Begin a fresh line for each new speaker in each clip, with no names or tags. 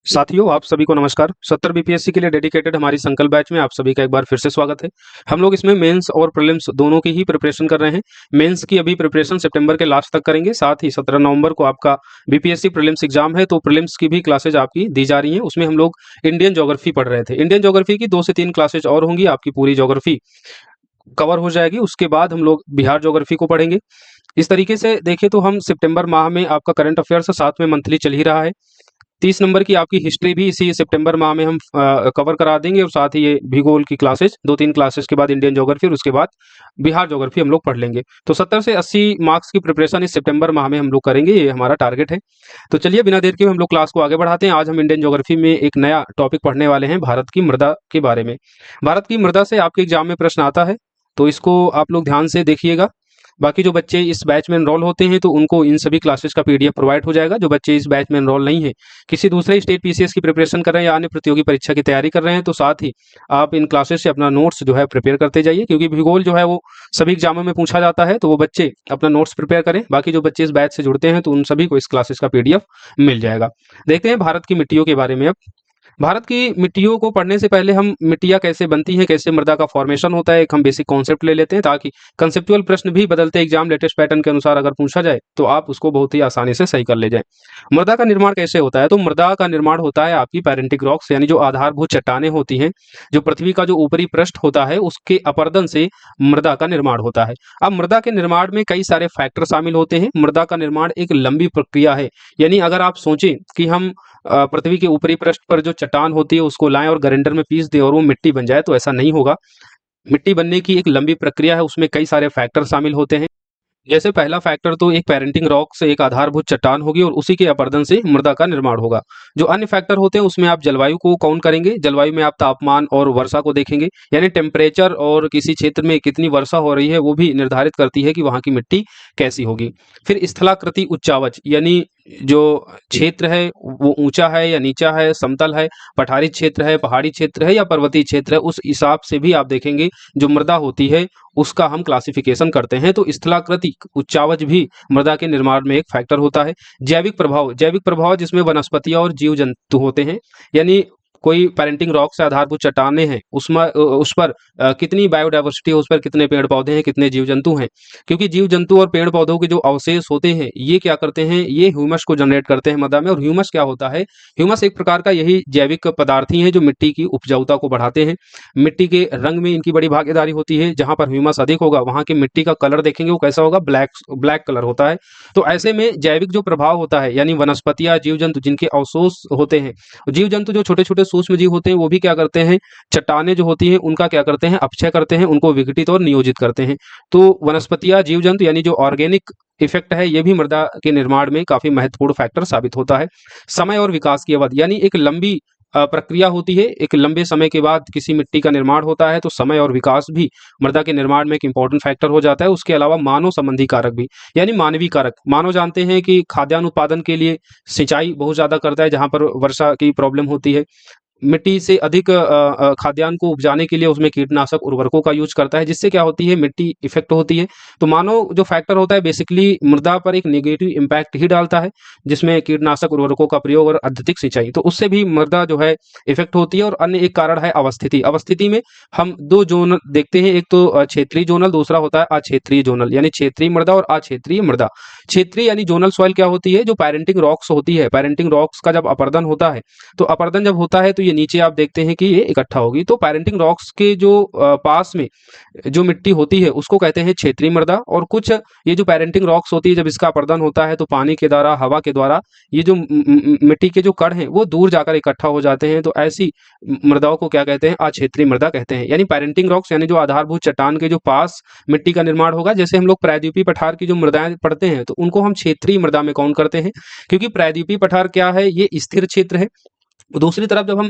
साथियों, आप सभी को नमस्कार। 70 बीपीएससी के लिए डेडिकेटेड हमारी संकल्प बैच में आप सभी का एक बार फिर से स्वागत है। हम लोग इसमें मेंस और प्रीलिम्स दोनों की ही प्रिपरेशन कर रहे हैं। मेंस की अभी प्रिपरेशन सितंबर के लास्ट तक करेंगे, साथ ही 17 नवंबर को आपका बीपीएससी प्रीलिम्स एग्जाम है, तो प्रीलिम्स की भी क्लासेज आपकी दी जा रही हैं। उसमें हम लोग इंडियन ज्योग्राफी पढ़ रहे थे। इंडियन ज्योग्राफी की 2 से 3 क्लासेज और होंगी, आपकी पूरी ज्योग्राफी कवर हो जाएगी। उसके बाद हम लोग बिहार ज्योग्राफी को पढ़ेंगे। इस तरीके से देखें तो हम सितंबर माह में आपका करंट अफेयर्स साथ में मंथली चल ही रहा है। 30 नंबर की आपकी हिस्ट्री भी इसी सितंबर माह में हम कवर करा देंगे, और साथ ही ये भूगोल की क्लासेस 2-3 क्लासेस के बाद इंडियन ज्योग्राफी और उसके बाद बिहार ज्योग्राफी हम लोग पढ़ लेंगे। तो 70 से 80 मार्क्स की प्रिपरेशन इस सितंबर माह में हम लोग करेंगे, ये हमारा टारगेट है। तो चलिए बिना देर के हम लोग क्लास को आगे बढ़ाते हैं। आज हम इंडियन ज्योग्राफी में एक नया टॉपिक पढ़ने वाले हैं, भारत की मृदा के बारे में। भारत की मृदा से आपके एग्जाम में प्रश्न आता है, तो इसको आप लोग ध्यान से देखिएगा। बाकी जो बच्चे इस बैच में एनरोल होते हैं तो उनको इन सभी क्लासेस का पीडीएफ प्रोवाइड हो जाएगा। जो बच्चे इस बैच में एनरोल नहीं है, किसी दूसरे स्टेट पीसीएस की प्रिपरेशन कर रहे हैं या अन्य प्रतियोगी परीक्षा की तैयारी कर रहे हैं, तो साथ ही आप इन क्लासेस से अपना नोट्स जो है प्रिपेयर करते जाइए, क्योंकि भूगोल जो है वो सभी एग्जामों में पूछा जाता है। तो वो बच्चे अपना नोट्स प्रिपेयर करें। बाकी जो बच्चे इस बैच से जुड़ते हैं तो उन सभी को इस क्लासेस का पीडीएफ मिल जाएगा। देखते हैं भारत की मिट्टियों के बारे में अब। भारत की मिट्टियों को पढ़ने से पहले हम मिट्टियाँ कैसे बनती हैं, कैसे मृदा का फॉर्मेशन होता है, एक हम बेसिक कॉन्सेप्ट ले लेते हैं, ताकि कंसेप्चुअल प्रश्न भी बदलते एग्जाम लेटेस्ट पैटर्न के अनुसार अगर पूछा जाए तो आप उसको बहुत ही आसानी से सही कर ले जाएं। मृदा का निर्माण कैसे होता है? तो मृदा का निर्माण होता है आपकी पैरेंटिक रॉक्स, यानी जो आधारभूत चट्टानें होती हैं, जो पृथ्वी का जो ऊपरी पृष्ठ होता है उसके अपरदन से मृदा का निर्माण होता है। अब मृदा के निर्माण में कई सारे फैक्टर शामिल होते हैं। मृदा का निर्माण एक लंबी प्रक्रिया है। यानी अगर आप सोचें कि हम पृथ्वी के ऊपरी पृष्ठ पर जो चट्टान होती है उसको लाएं और ग्राइंडर में पीस दें और वो मिट्टी बन जाए, तो ऐसा नहीं होगा। मिट्टी बनने की एक लंबी प्रक्रिया है, उसमें कई सारे फैक्टर शामिल होते हैं। जैसे पहला फैक्टर तो एक पेरेंटिंग रॉक से एक आधारभूत चट्टान होगी और उसी के अपरदन से मृदा का निर्माण होगा। जो अन्य फैक्टर होते हैं उसमें आप जलवायु को काउंट करेंगे। जलवायु में आप तापमान और वर्षा को देखेंगे, यानी टेम्परेचर और किसी क्षेत्र में कितनी वर्षा हो रही है वो भी निर्धारित करती है कि वहाँ की मिट्टी कैसी होगी। फिर स्थलाकृति उच्चावच, यानी जो क्षेत्र है वो ऊंचा है या नीचा है, समतल है, पठारी क्षेत्र है, पहाड़ी क्षेत्र है या पर्वतीय क्षेत्र है, उस हिसाब से भी आप देखेंगे जो मृदा होती है उसका हम क्लासिफिकेशन करते हैं। तो स्थलाकृति उच्चावच भी मृदा के निर्माण में एक फैक्टर होता है। जैविक प्रभाव जिसमें वनस्पतियां और जीव जंतु होते हैं, यानी कोई पेरेंटिंग रॉक से आधारभूत चट्टानें हैं, उसमें उस पर कितनी बायोडाइवर्सिटी है, उस पर कितने पेड़ पौधे हैं, कितने जीव जंतु हैं। क्योंकि जीव जंतु और पेड़ पौधों के जो अवशेष होते हैं ये क्या करते हैं, ये ह्यूमस को जनरेट करते हैं मृदा में। और ह्यूमस क्या होता है? ह्यूमस एक प्रकार का यही जैविक पदार्थ ही है जो मिट्टी की उपजाऊता को बढ़ाते हैं। मिट्टी के रंग में इनकी बड़ी भागीदारी होती है। जहां पर ह्यूमस अधिक होगा वहां की मिट्टी का कलर देखेंगे वो कैसा होगा, ब्लैक ब्लैक कलर होता है। तो ऐसे में जैविक जो प्रभाव होता है, यानी वनस्पतियां, जीव जंतु जिनके अवशेष होते हैं, जीव जंतु जो छोटे छोटे सूक्ष्म जीव होते हैं वो भी क्या करते हैं, चट्टानें जो होती हैं उनका क्या करते हैं, अपक्षय करते हैं, उनको विघटित और नियोजित करते हैं। तो वनस्पतियां, जीव जंतु यानी जो ऑर्गेनिक इफेक्ट है ये भी मृदा के निर्माण में काफी महत्वपूर्ण फैक्टर साबित होता है। समय और विकास की अवधि, यानी एक लंबी प्रक्रिया होती है। एक लंबे समय के बाद किसी मिट्टी का निर्माण होता है, तो समय और विकास भी मृदा के निर्माण में एक इंपॉर्टेंट फैक्टर हो जाता है। उसके अलावा मानव संबंधी कारक भी, यानी मानवीय कारक। मानव जानते हैं कि खाद्यान्न उत्पादन के लिए सिंचाई बहुत ज्यादा करता है, जहां पर वर्षा की प्रॉब्लम होती है। मिट्टी से अधिक खाद्यान्न को उपजाने के लिए उसमें कीटनाशक उर्वरकों का यूज करता है, जिससे क्या होती है, मिट्टी इफेक्ट होती है। तो मानव जो फैक्टर होता है बेसिकली मृदा पर एक नेगेटिव इम्पैक्ट ही डालता है, जिसमें कीटनाशक उर्वरकों का प्रयोग और अत्यधिक सिंचाई, तो उससे भी मृदा जो है इफेक्ट होती है। और अन्य एक कारण है अवस्थिति। अवस्थिति में हम दो जोन देखते हैं, एक तो क्षेत्रीय जोनल, दूसरा होता है अक्षेत्रीय जोनल, यानी क्षेत्रीय मृदा और अक्षेत्रीय मृदा। क्षेत्रीय यानी जोनल सॉइल क्या होती है, जो पेरेंटिंग रॉक्स होती है, पेरेंटिंग रॉक्स का जब अपर्दन होता है, तो अपर्दन जब होता है तो ये नीचे आप देखते हैं कि ये इकट्ठा होगी। तो पेरेंटिंग रॉक्स के जो पास में जो मिट्टी होती है उसको कहते हैं क्षेत्रीय मृदा। और कुछ ये जो पेरेंटिंग रॉक्स होती है जब इसका अपर्दन होता है तो पानी के द्वारा, हवा के द्वारा ये जो मिट्टी के जो कण हैं वो दूर जाकर इकट्ठा हो जाते हैं। तो ऐसी मृदाओं को क्या कहते हैं, अक्षेत्रीय मृदा कहते हैं। यानी पेरेंटिंग रॉक्स यानी जो आधारभूत चट्टान के जो पास मिट्टी का निर्माण होगा, जैसे हम लोग प्रायद्वीपीय पठार की जो मृदाएं पढ़ते हैं तो उनको हम क्षेत्रीय मृदा में काउंट करते हैं, क्योंकि प्रायद्वीपीय पठार क्या है, ये स्थिर क्षेत्र है। दूसरी तरफ जब हम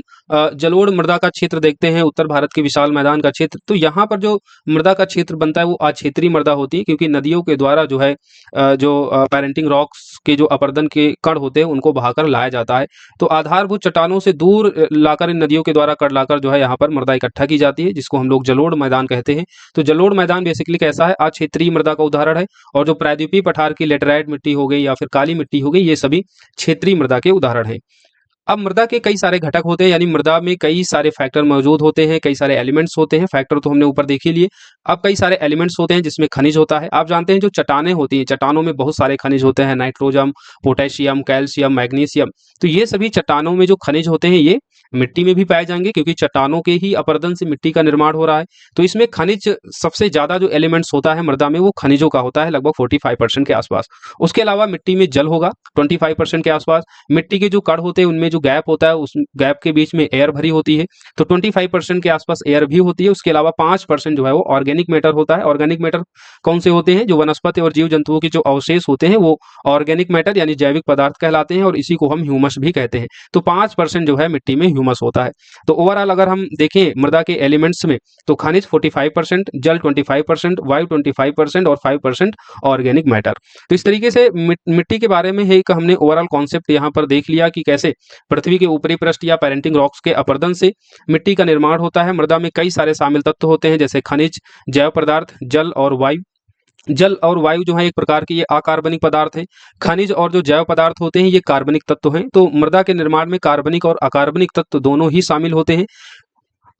जलोढ़ मृदा का क्षेत्र देखते हैं, उत्तर भारत के विशाल मैदान का क्षेत्र, तो यहाँ पर जो मृदा का क्षेत्र बनता है वो अक्षेत्रीय मृदा होती है, क्योंकि नदियों के द्वारा जो है पेरेंटिंग रॉक्स के जो अपरदन के कण होते हैं उनको बहाकर लाया जाता है। तो आधारभूत चट्टानों से दूर लाकर इन नदियों के द्वारा कण लाकर जो है यहाँ पर मृदा इकट्ठा की जाती है, जिसको हम लोग जलोढ़ मैदान कहते हैं। तो जलोढ़ मैदान बेसिकली कैसा है, अक्षेत्रीय मृदा का उदाहरण है। और जो प्रायद्वीपीय पठार की लेटराइट मिट्टी हो गई या फिर काली मिट्टी हो गई, ये सभी क्षेत्रीय मृदा के उदाहरण हैं। अब मृदा के कई सारे घटक होते हैं, यानी मृदा में कई सारे फैक्टर मौजूद होते हैं, कई सारे एलिमेंट्स होते हैं। फैक्टर तो हमने ऊपर देख ही लिए। अब कई सारे एलिमेंट्स होते हैं जिसमें खनिज होता है। आप जानते हैं जो चट्टानें होती हैं, चट्टानों में बहुत सारे खनिज होते हैं, नाइट्रोजन, पोटेशियम, कैल्शियम, मैग्नीशियम। तो ये सभी चट्टानों में जो खनिज होते हैं ये मिट्टी में भी पाए जाएंगे, क्योंकि चट्टानों के ही अपरदन से मिट्टी का निर्माण हो रहा है। तो इसमें खनिज सबसे ज्यादा जो एलिमेंट्स होता है मृदा में वो खनिजों का होता है, लगभग 45% के आसपास। उसके अलावा मिट्टी में जल होगा 25% के आसपास। मिट्टी के जो कण होते हैं उनमें जो गैप होता है उस गैप के बीच में एयर भरी होती है, तो 25% के आसपास एयर भी होती है। उसके अलावा 5% जो है वो ऑर्गेनिक मैटर होता है। ऑर्गेनिक मैटर कौन से होते हैं? जो वनस्पति और जीव जंतुओं के जो अवशेष होते हैं वो ऑर्गेनिक मैटर यानी जैविक पदार्थ कहलाते हैं, और इसी को हम ह्यूमस भी कहते हैं। तो 5% जो है मिट्टी में ह्यूमस होता है। तो ओवरऑल अगर हम देखें मृदा के एलिमेंट्स में, तो खनिज 45%, जल 25%, वायु 25% और 5% ऑर्गेनिक मैटर। तो इस तरीके से मिट्टी के बारे में एक हमने ओवरऑल कॉन्सेप्ट यहाँ पर देख लिया कि कैसे पृथ्वी के ऊपरी पृष्ठ या पेरेंटिंग रॉक्स के अपरदन से मिट्टी का निर्माण होता है। मृदा में कई सारे शामिल तत्व होते हैं, जैसे खनिज, जैव पदार्थ, जल और वायु। जल और वायु जो है एक प्रकार के ये अकार्बनिक पदार्थ हैं। खनिज और जो जैव पदार्थ होते हैं ये कार्बनिक तत्व हैं। तो मृदा के निर्माण में कार्बनिक और अकार्बनिक तत्व दोनों ही शामिल होते हैं।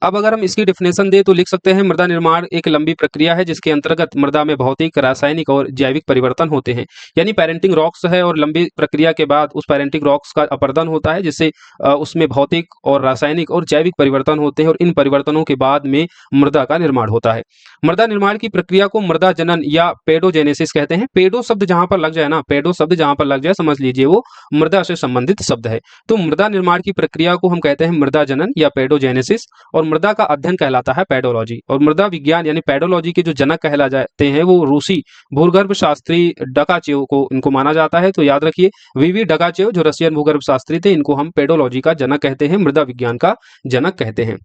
अब अगर हम इसकी डेफिनेशन दें तो लिख सकते हैं मृदा निर्माण एक लंबी प्रक्रिया है जिसके अंतर्गत मृदा में भौतिक, रासायनिक और जैविक परिवर्तन होते हैं। यानी पेरेंटिंग रॉक्स है और लंबी प्रक्रिया के बाद उस पेरेंटिंग रॉक्स का अपरदन होता है, जिससे उसमें भौतिक और रासायनिक और जैविक परिवर्तन होते हैं, और इन परिवर्तनों के बाद में मृदा का निर्माण होता है। मृदा निर्माण की प्रक्रिया को मृदा जनन या पेडोजेनेसिस कहते हैं। पेडो शब्द जहां पर लग जाए ना, पेडो शब्द जहां पर लग जाए समझ लीजिए वो मृदा से संबंधित शब्द है। तो मृदा निर्माण की प्रक्रिया को हम कहते हैं मृदा जनन या पेडोजेनेसिस, और मृदा का अध्ययन कहलाता है पेडोलॉजी। और मृदा विज्ञान यानी पेडोलॉजी के जो जनक कहला जाते हैं वो रूसी भूगर्भ शास्त्री डकाचेव को इनको माना जाता है। तो याद रखिए वीवी डकाचेव जो रशियन भूगर्भ शास्त्री थे, इनको हम पेडोलॉजी का जनक कहते हैं, मृदा विज्ञान का जनक कहते हैं।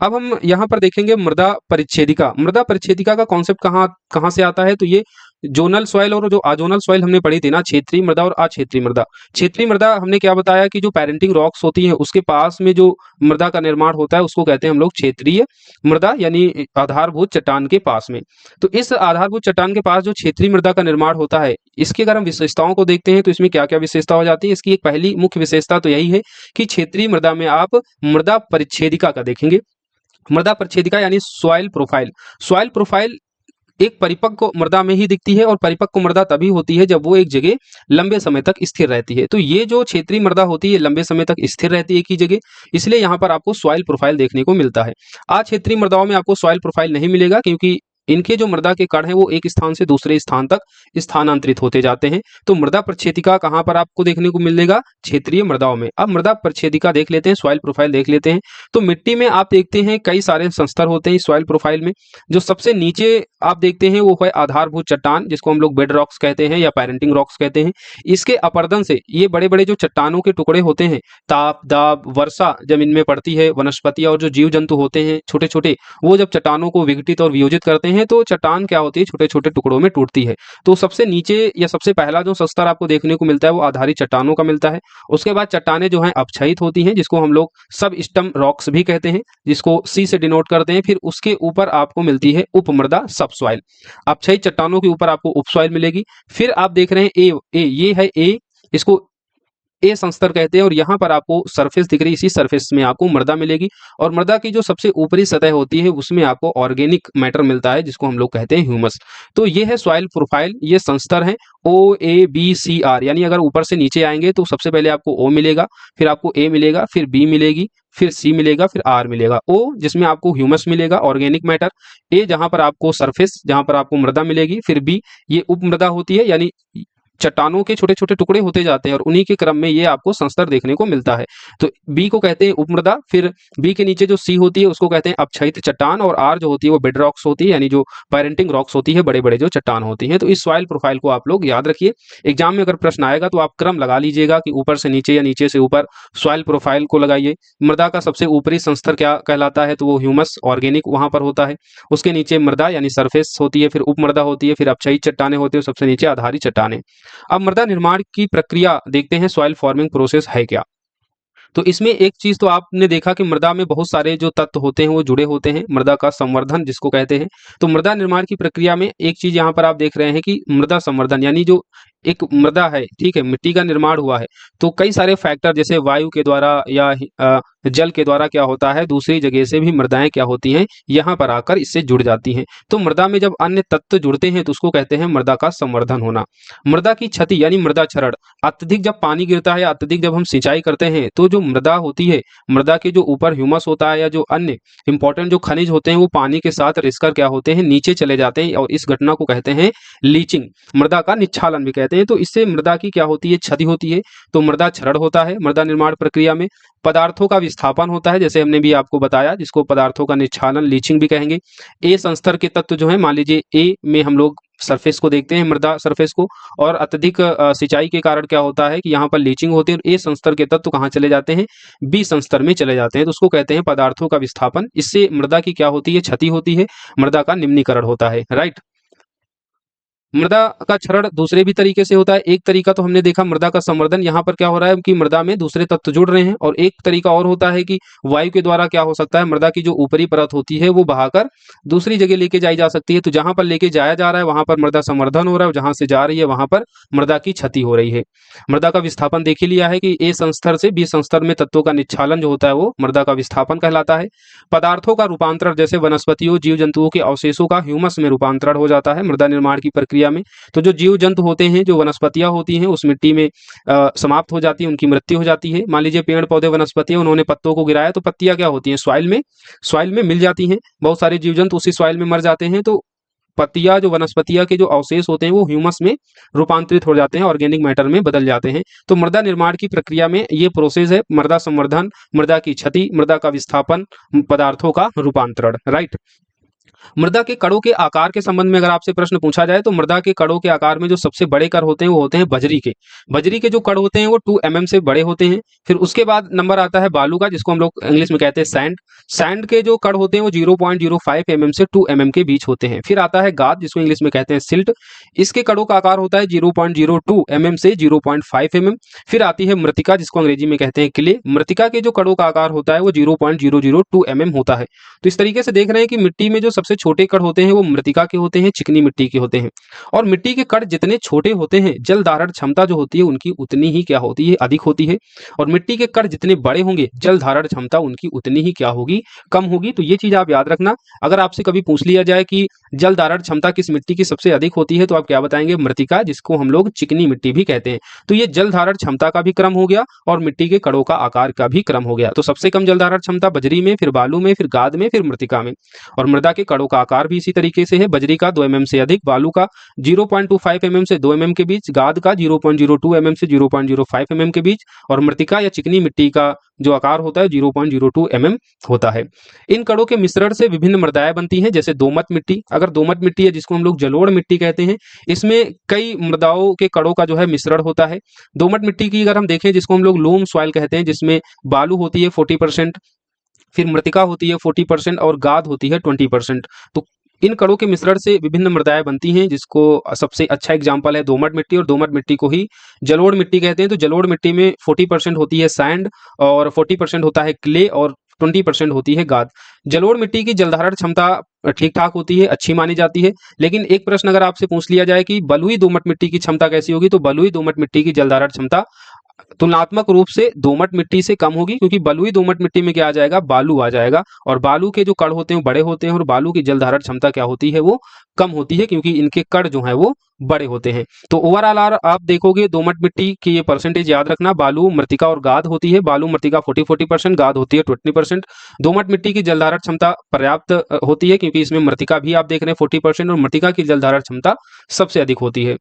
अब हम यहाँ पर देखेंगे मृदा परिच्छेदिका। मृदा परिच्छेदिका का कॉन्सेप्ट कहाँ कहाँ से आता है? तो ये जोनल सॉइल और जो अजोनल सॉइल हमने पढ़ी थी ना, क्षेत्रीय मृदा और अक्षेत्रीय मृदा। क्षेत्रीय मृदा हमने क्या बताया कि जो पेरेंटिंग रॉक्स होती हैं उसके पास में जो मृदा का निर्माण होता है उसको कहते हैं हम लोग क्षेत्रीय मृदा, यानी आधारभूत चट्टान के पास में। तो इस आधारभूत चट्टान के पास जो क्षेत्रीय मृदा का निर्माण होता है, इसकी अगर हम विशेषताओं को देखते हैं तो इसमें क्या क्या विशेषता हो जाती है। इसकी एक पहली मुख्य विशेषता तो यही है कि क्षेत्रीय मृदा में आप मृदा परिच्छेदिका का देखेंगे। मृदा परिच्छेदिका यानी सॉइल प्रोफाइल। सॉइल प्रोफाइल एक परिपक्व मृदा में ही दिखती है, और परिपक्व मृदा तभी होती है जब वो एक जगह लंबे समय तक स्थिर रहती है। तो ये जो क्षेत्रीय मृदा होती है लंबे समय तक स्थिर रहती है एक ही जगह, इसलिए यहाँ पर आपको सॉइल प्रोफाइल देखने को मिलता है। अक्षेत्रीय मृदाओं में आपको सॉइल प्रोफाइल नहीं मिलेगा, क्योंकि इनके जो मृदा के कण हैं वो एक स्थान से दूसरे स्थान तक स्थानांतरित होते जाते हैं। तो मृदा परिच्छेदिका कहाँ पर आपको देखने को मिलेगा? क्षेत्रीय मृदाओं में। अब मृदा परिच्छेदिका देख लेते हैं, सॉइल प्रोफाइल देख लेते हैं। तो मिट्टी में आप देखते हैं कई सारे संस्तर होते हैं इस सॉइल प्रोफाइल में। जो सबसे नीचे आप देखते हैं वो है आधारभूत चट्टान, जिसको हम लोग बेड रॉक्स कहते हैं या पेरेंटिंग रॉक्स कहते हैं। इसके अपरदन से ये बड़े बड़े जो चट्टानों के टुकड़े होते हैं, ताप, दाब, वर्षा जब इनमें पड़ती है, वनस्पति और जो जीव जंतु होते हैं छोटे छोटे, वो जब चट्टानों को विघटित और वियोजित करते हैं तो चट्टान क्या होती है? छोटे छोटे टुकड़ों में टूटती है। तो सबसे नीचे या सबसे पहला जो संस्तर आपको देखने को मिलता है वो आधारित चट्टानों का मिलता है। उसके बाद चट्टानें जो हैं अपक्षयित होती हैं, जिसको हम लोग सब स्टम रॉक्स भी कहते हैं, जिसको सी से डिनोट करते हैं। फिर उसके ऊपर आपको मिलती है उपमृदा, सबसॉइल। अपक्षयित चट्टानों के ऊपर आपको उपसॉइल मिलेगी। फिर आप देख रहे हैं ये है ए, इसको ए संस्तर कहते हैं, और यहाँ पर आपको सरफेस दिख रही है, इसी सरफेस में आपको मृदा मिलेगी। और मृदा की जो सबसे ऊपरी सतह होती है उसमें आपको ऑर्गेनिक मैटर मिलता है, जिसको हम लोग कहते हैं ह्यूमस। तो ये है सॉइल प्रोफाइल, ये संस्तर है OABCR। यानी अगर ऊपर से नीचे आएंगे तो सबसे पहले आपको O मिलेगा, फिर आपको A मिलेगा, फिर B मिलेगी, फिर C मिलेगा, फिर R मिलेगा। O जिसमें आपको ह्यूमस मिलेगा, ऑर्गेनिक मैटर। A जहां पर आपको सरफेस, जहां पर आपको मृदा मिलेगी। फिर B ये उपमृदा होती है, यानी चट्टानों के छोटे छोटे टुकड़े होते जाते हैं, और उन्हीं के क्रम में ये आपको संस्तर देखने को मिलता है। तो बी को कहते हैं उपमृदा। फिर बी के नीचे जो सी होती है उसको कहते हैं अपक्षयित चट्टान, और आर जो होती है वो बेड रॉक्स होती है, यानी जो पेरेंटिंग रॉक्स होती है, बड़े बड़े जो चट्टान होती हैं। तो इस सॉइल प्रोफाइल को आप लोग याद रखिए। एग्जाम में अगर प्रश्न आएगा तो आप क्रम लगा लीजिएगा कि ऊपर से नीचे या नीचे से ऊपर सॉइल प्रोफाइल को लगाइए। मृदा का सबसे ऊपरी संस्तर क्या कहलाता है? तो वो ह्यूमस, ऑर्गेनिक वहां पर होता है। उसके नीचे मृदा यानी सरफेस होती है, फिर उपमृदा होती है, फिर अपक्षयित चट्टानें होती है, सबसे नीचे आधारित चट्टानें। अब मृदा निर्माण की प्रक्रिया देखते हैं, सॉइल फॉर्मिंग प्रोसेस है क्या। तो इसमें एक चीज तो आपने देखा कि मृदा में बहुत सारे जो तत्व होते हैं वो जुड़े होते हैं, मृदा का संवर्धन जिसको कहते हैं। तो मृदा निर्माण की प्रक्रिया में एक चीज यहाँ पर आप देख रहे हैं कि मृदा संवर्धन, यानी जो एक मृदा है, ठीक है, मिट्टी का निर्माण हुआ है, तो कई सारे फैक्टर जैसे वायु के द्वारा या जल के द्वारा क्या होता है, दूसरी जगह से भी मृदाएं क्या होती हैं, यहाँ पर आकर इससे जुड़ जाती हैं। तो मृदा में जब अन्य तत्व जुड़ते हैं तो उसको कहते हैं मृदा का संवर्धन होना। मृदा की क्षति यानी मृदा क्षरण, अत्यधिक जब पानी गिरता है, अत्यधिक जब हम सिंचाई करते हैं तो जो मृदा होती है, मृदा के जो ऊपर ह्यूमस होता है या जो अन्य इंपॉर्टेंट जो खनिज होते हैं वो पानी के साथ रिसकर क्या होते हैं, नीचे चले जाते हैं, और इस घटना को कहते हैं लीचिंग, मृदा का निच्छालन भी कहते हैं। तो इससे मृदा की क्या होती है, क्षति होती है, तो मृदा क्षरण होता है। मृदा निर्माण प्रक्रिया में पदार्थों का विस्थापन होता है, जैसे हमने भी आपको बताया, जिसको पदार्थों का निच्छालन लीचिंग भी कहेंगे। ए संस्तर के तत्व जो है, मान लीजिए ए में हम लोग सरफेस को देखते हैं, मृदा सरफेस को, और अत्यधिक सिंचाई के कारण क्या होता है कि यहाँ पर लीचिंग होती है, और ए संस्तर के तत्व कहाँ चले जाते हैं, बी संस्तर में चले जाते हैं, तो उसको कहते हैं पदार्थों का विस्थापन। इससे मृदा की क्या होती है, क्षति होती है, मृदा का निम्नीकरण होता है, राइट। मृदा का क्षरण दूसरे भी तरीके से होता है। एक तरीका तो हमने देखा मृदा का संवर्धन, यहाँ पर क्या हो रहा है कि मृदा में दूसरे तत्व जुड़ रहे हैं, और एक तरीका और होता है कि वायु के द्वारा क्या हो सकता है, मृदा की जो ऊपरी परत होती है वो बहाकर दूसरी जगह लेके जाई जा सकती है। तो जहां पर लेके जाया जा रहा है वहां पर मृदा संवर्धन हो रहा है, और जहां से जा रही है वहां पर मृदा की क्षति हो रही है। मृदा का विस्थापन देख ही लिया है कि ए संस्तर से बी संस्तर में तत्वों का निच्छालन जो होता है वो मृदा का विस्थापन कहलाता है। पदार्थों का रूपांतरण, जैसे वनस्पतियों जीव जंतुओं के अवशेषों का ह्यूमस में रूपांतरण हो जाता है मृदा निर्माण की प्रक्रिया में। तो जो जीव जंतु होते हैं, जो वनस्पतियां होती हैं, उस मिट्टी में समाप्त हो जाती है, उनकी मृत्यु हो जाती है। मान लीजिए पेड़ पौधे वनस्पतियां, उन्होंने पत्तों को गिराया तो पत्तियां क्या होती हैं, सॉइल में मिल जाती हैं, बहुत सारे जीव जंतु उसी सॉइल में मर जाते हैं। तो पत्तियां, जो वनस्पतियां के जो अवशेष होते हैं वो ह्यूमस में रूपांतरित हो जाते हैं, ऑर्गेनिक मैटर में बदल जाते हैं। तो मृदा निर्माण की प्रक्रिया में ये प्रोसेस है, मृदा संवर्धन, मृदा की क्षति, मृदा का विस्थापन, पदार्थों का रूपांतरण, राइट। मृदा के कणों के आकार के संबंध में अगर आपसे प्रश्न पूछा जाए तो मृदा के कणों के आकार में जो सबसे बड़े कण होते हैं वो होते हैं बजरी के। बजरी के जो कण होते हैं वो 2 mm से बड़े होते हैं। फिर उसके बाद नंबर आता है बालू का, जिसको हम लोग इंग्लिश में कहते हैं सैंड। सैंड के जो कण होते हैं वो 0.05 mm से 2 mm के बीच होते हैं। फिर आता है गाद, जिसको इंग्लिश में कहते हैं सिल्ट। इसके कणों का आकार होता है 0.02 mm से 0.5 mm। फिर आती है मृतिका, जिसको अंग्रेजी में कहते हैं क्ले। मृतिका के जो कणों का आकार होता है वो 0.002 mm होता है। तो इस तरीके से देख रहे हैं कि मिट्टी में जो सबसे छोटे कण होते हैं वो मृतिका के होते हैं, चिकनी मिट्टी के होते हैं। और मिट्टी के कण जितने छोटे होते हैं, जल धारण क्षमता जो होती है उनकी उतनी ही क्या होती है, अधिक होती है। और मिट्टी के कण जितने बड़े होंगे, जल धारण क्षमता उनकी उतनी ही क्या होगी, कम होगी। तो ये चीज आप याद रखना। अगर आपसे कभी पूछ लिया जाए कि जल धारण क्षमता किस मिट्टी की सबसे अधिक होती है, तो आप क्या बताएंगे, मृतिका, जिसको हम लोग चिकनी मिट्टी भी कहते हैं। तो ये जल धारण क्षमता का भी क्रम हो गया और मिट्टी के कणों का आकार का भी क्रम हो गया। तो सबसे कम जल धारण क्षमता बजरी में, फिर बालू में, फिर गाद में, फिर मृतिका में। और मृदा के कणों का आकार भी इसी तरीके से है, बजरी का 2 mm से अधिक, बालू का 0.25 mm से 2 mm के बीच, गाद का 0.02 mm से 0.05 mm के बीच, और मृतिका या चिकनी मिट्टी का जो आकार होता है 0.02 mm होता है। इन कणों के मिश्रण से विभिन्न मृदाएं बनती हैं, जैसे दोमट मिट्टी। अगर दोमट मिट्टी है, जिसको हम लोग जलोढ़ मिट्टी कहते हैं, इसमें कई मृदाओं के कणों का जो है मिश्रण होता है। दोमट मिट्टी की अगर हम देखें, जिसको हम लोग लूम सॉइल कहते हैं, जिसमें बालू होती है 40%, फिर मृतिका होती है 40% और गाद होती है 20%। तो इन कणों के मिश्रण से विभिन्न मृदाएं बनती हैं, जिसको सबसे अच्छा एग्जांपल है दोमट मिट्टी, और दोमट मिट्टी को ही जलोढ़ मिट्टी कहते हैं। तो जलोढ़ मिट्टी में 40% होती है सैंड, और 40% होता है क्ले, और 20% होती है गाद। जलोढ़ मिट्टी की जलधारण क्षमता ठीक ठाक होती है, अच्छी मानी जाती है। लेकिन एक प्रश्न अगर आपसे पूछ लिया जाए कि बलुई दोमट मिट्टी की क्षमता कैसी होगी, तो बलुई दोमट मिट्टी की जलधारण क्षमता तुलनात्मक रूप से दोमट मिट्टी से कम होगी, क्योंकि बलुई दोमट मिट्टी में क्या आ जाएगा, बालू आ जाएगा, और बालू के जो कण होते हैं वो बड़े होते हैं, और बालू की जल धारण क्षमता क्या होती है, वो कम होती है, क्योंकि इनके कण जो है वो बड़े होते हैं। तो ओवरऑल आप देखोगे दोमट मिट्टी की ये परसेंटेज याद रखना, बालू, मृतिका और गाद होती है। बालू मृतिका 40% गाद होती है 20%। दोमट मिट्टी की जल धारण क्षमता पर्याप्त होती है, क्योंकि इसमें मृतिका भी आप देख रहे हैं 40%, और मृतिका की जल धारण क्षमता सबसे अधिक होती है।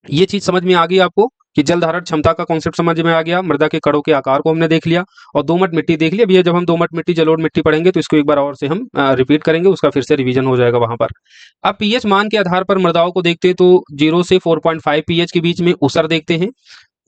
ये चीज समझ में आ गई आपको कि जल धारण क्षमता का कॉन्सेप्ट समझ में आ गया, मृदा के कणों के आकार को हमने देख लिया, और दोमट मिट्टी देख लिया। भैया जब हम दोमट मिट्टी, जलोढ़ मिट्टी पढ़ेंगे तो इसको एक बार और से हम रिपीट करेंगे, उसका फिर से रिवीजन हो जाएगा वहां पर। अब पीएच मान के आधार पर मृदाओं को देखते हैं तो 0 से 4.5 पीएच के बीच में ऊसर देखते हैं,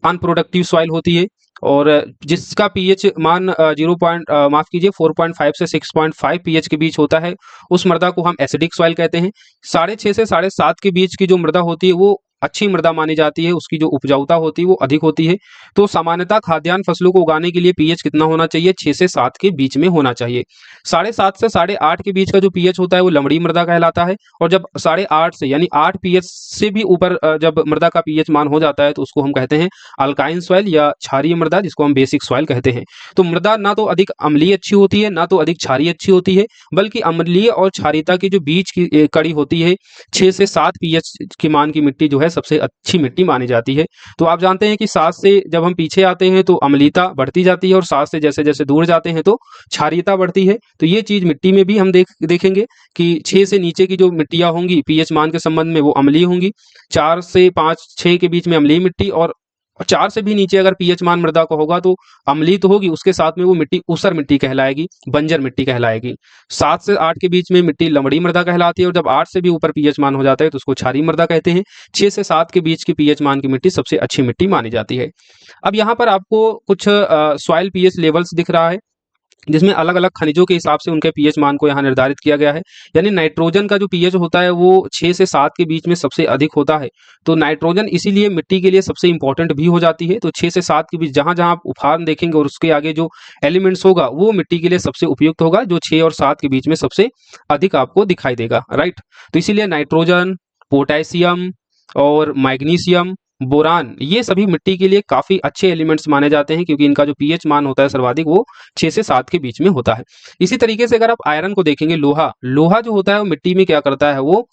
अनप्रोडक्टिव सॉइल होती है। और जिसका पीएच मान 4.5 से 6.5 पीएच के बीच होता है, उस मृदा को हम एसिडिक सॉइल कहते हैं। 6.5 से 7.5 के बीच की जो मृदा होती है वो अच्छी मृदा मानी जाती है, उसकी जो उपजाऊता होती है वो अधिक होती है। तो सामान्यतः खाद्यान्न फसलों को उगाने के लिए पीएच कितना होना चाहिए? 6 से 7 के बीच में होना चाहिए। 7.5 से 8.5 के बीच का जो पीएच होता है वो लवणीय मृदा कहलाता है, और जब 8.5 से यानी 8 पीएच से भी ऊपर जब मृदा का पीएच मान हो जाता है तो उसको हम कहते हैं अल्काइन सॉइल या क्षारीय मृदा, जिसको हम बेसिक सॉइल कहते हैं। तो मृदा ना तो अधिक अम्लीय अच्छी होती है, ना तो अधिक क्षारीय अच्छी होती है, बल्कि अम्लीय और क्षारीयता की जो बीच की कड़ी होती है, 6 से 7 पीएच की मान की मिट्टी जो है सबसे अच्छी मिट्टी मानी जाती है। तो आप जानते हैं कि 7 से जब हम पीछे आते हैं तो अम्लीयता बढ़ती जाती है, और 7 से जैसे जैसे दूर जाते हैं तो क्षारीयता बढ़ती है। तो ये चीज मिट्टी में भी हम देखेंगे कि 6 से नीचे की जो मिट्टियां होंगी पीएच मान के संबंध में वो अम्लीय होंगी, 4 से 5 6 के बीच में अम्लीय मिट्टी, और 4 से भी नीचे अगर पीएच मान मृदा का होगा तो अम्लीय तो होगी, उसके साथ में वो मिट्टी ऊसर मिट्टी कहलाएगी, बंजर मिट्टी कहलाएगी। 7 से 8 के बीच में मिट्टी लवणीय मृदा कहलाती है, और जब 8 से भी ऊपर पीएच मान हो जाता है तो उसको क्षारीय मृदा कहते हैं। 6 से 7 के बीच की पीएच मान की मिट्टी सबसे अच्छी मिट्टी मानी जाती है। अब यहाँ पर आपको कुछ सॉइल पीएच लेवल्स दिख रहा है, जिसमें अलग अलग खनिजों के हिसाब से उनके पीएच मान को यहाँ निर्धारित किया गया है। यानी नाइट्रोजन का जो पीएच होता है वो 6 से 7 के बीच में सबसे अधिक होता है। तो नाइट्रोजन इसीलिए मिट्टी के लिए सबसे इंपॉर्टेंट भी हो जाती है। तो 6 से 7 के बीच जहां जहां आप उफान देखेंगे और उसके आगे जो एलिमेंट्स होगा वो मिट्टी के लिए सबसे उपयुक्त होगा, जो 6 और 7 के बीच में सबसे अधिक आपको दिखाई देगा, राइट। तो इसीलिए नाइट्रोजन, पोटेशियम और मैग्नीशियम, बोरान, ये सभी मिट्टी के लिए काफी अच्छे एलिमेंट्स माने जाते हैं, क्योंकि इनका जो पीएच मान होता है सर्वाधिक वो 6 से 7 के बीच में होता है। इसी तरीके से अगर आप आयरन को देखेंगे, लोहा लोहा जो होता है वो मिट्टी में क्या करता है, वो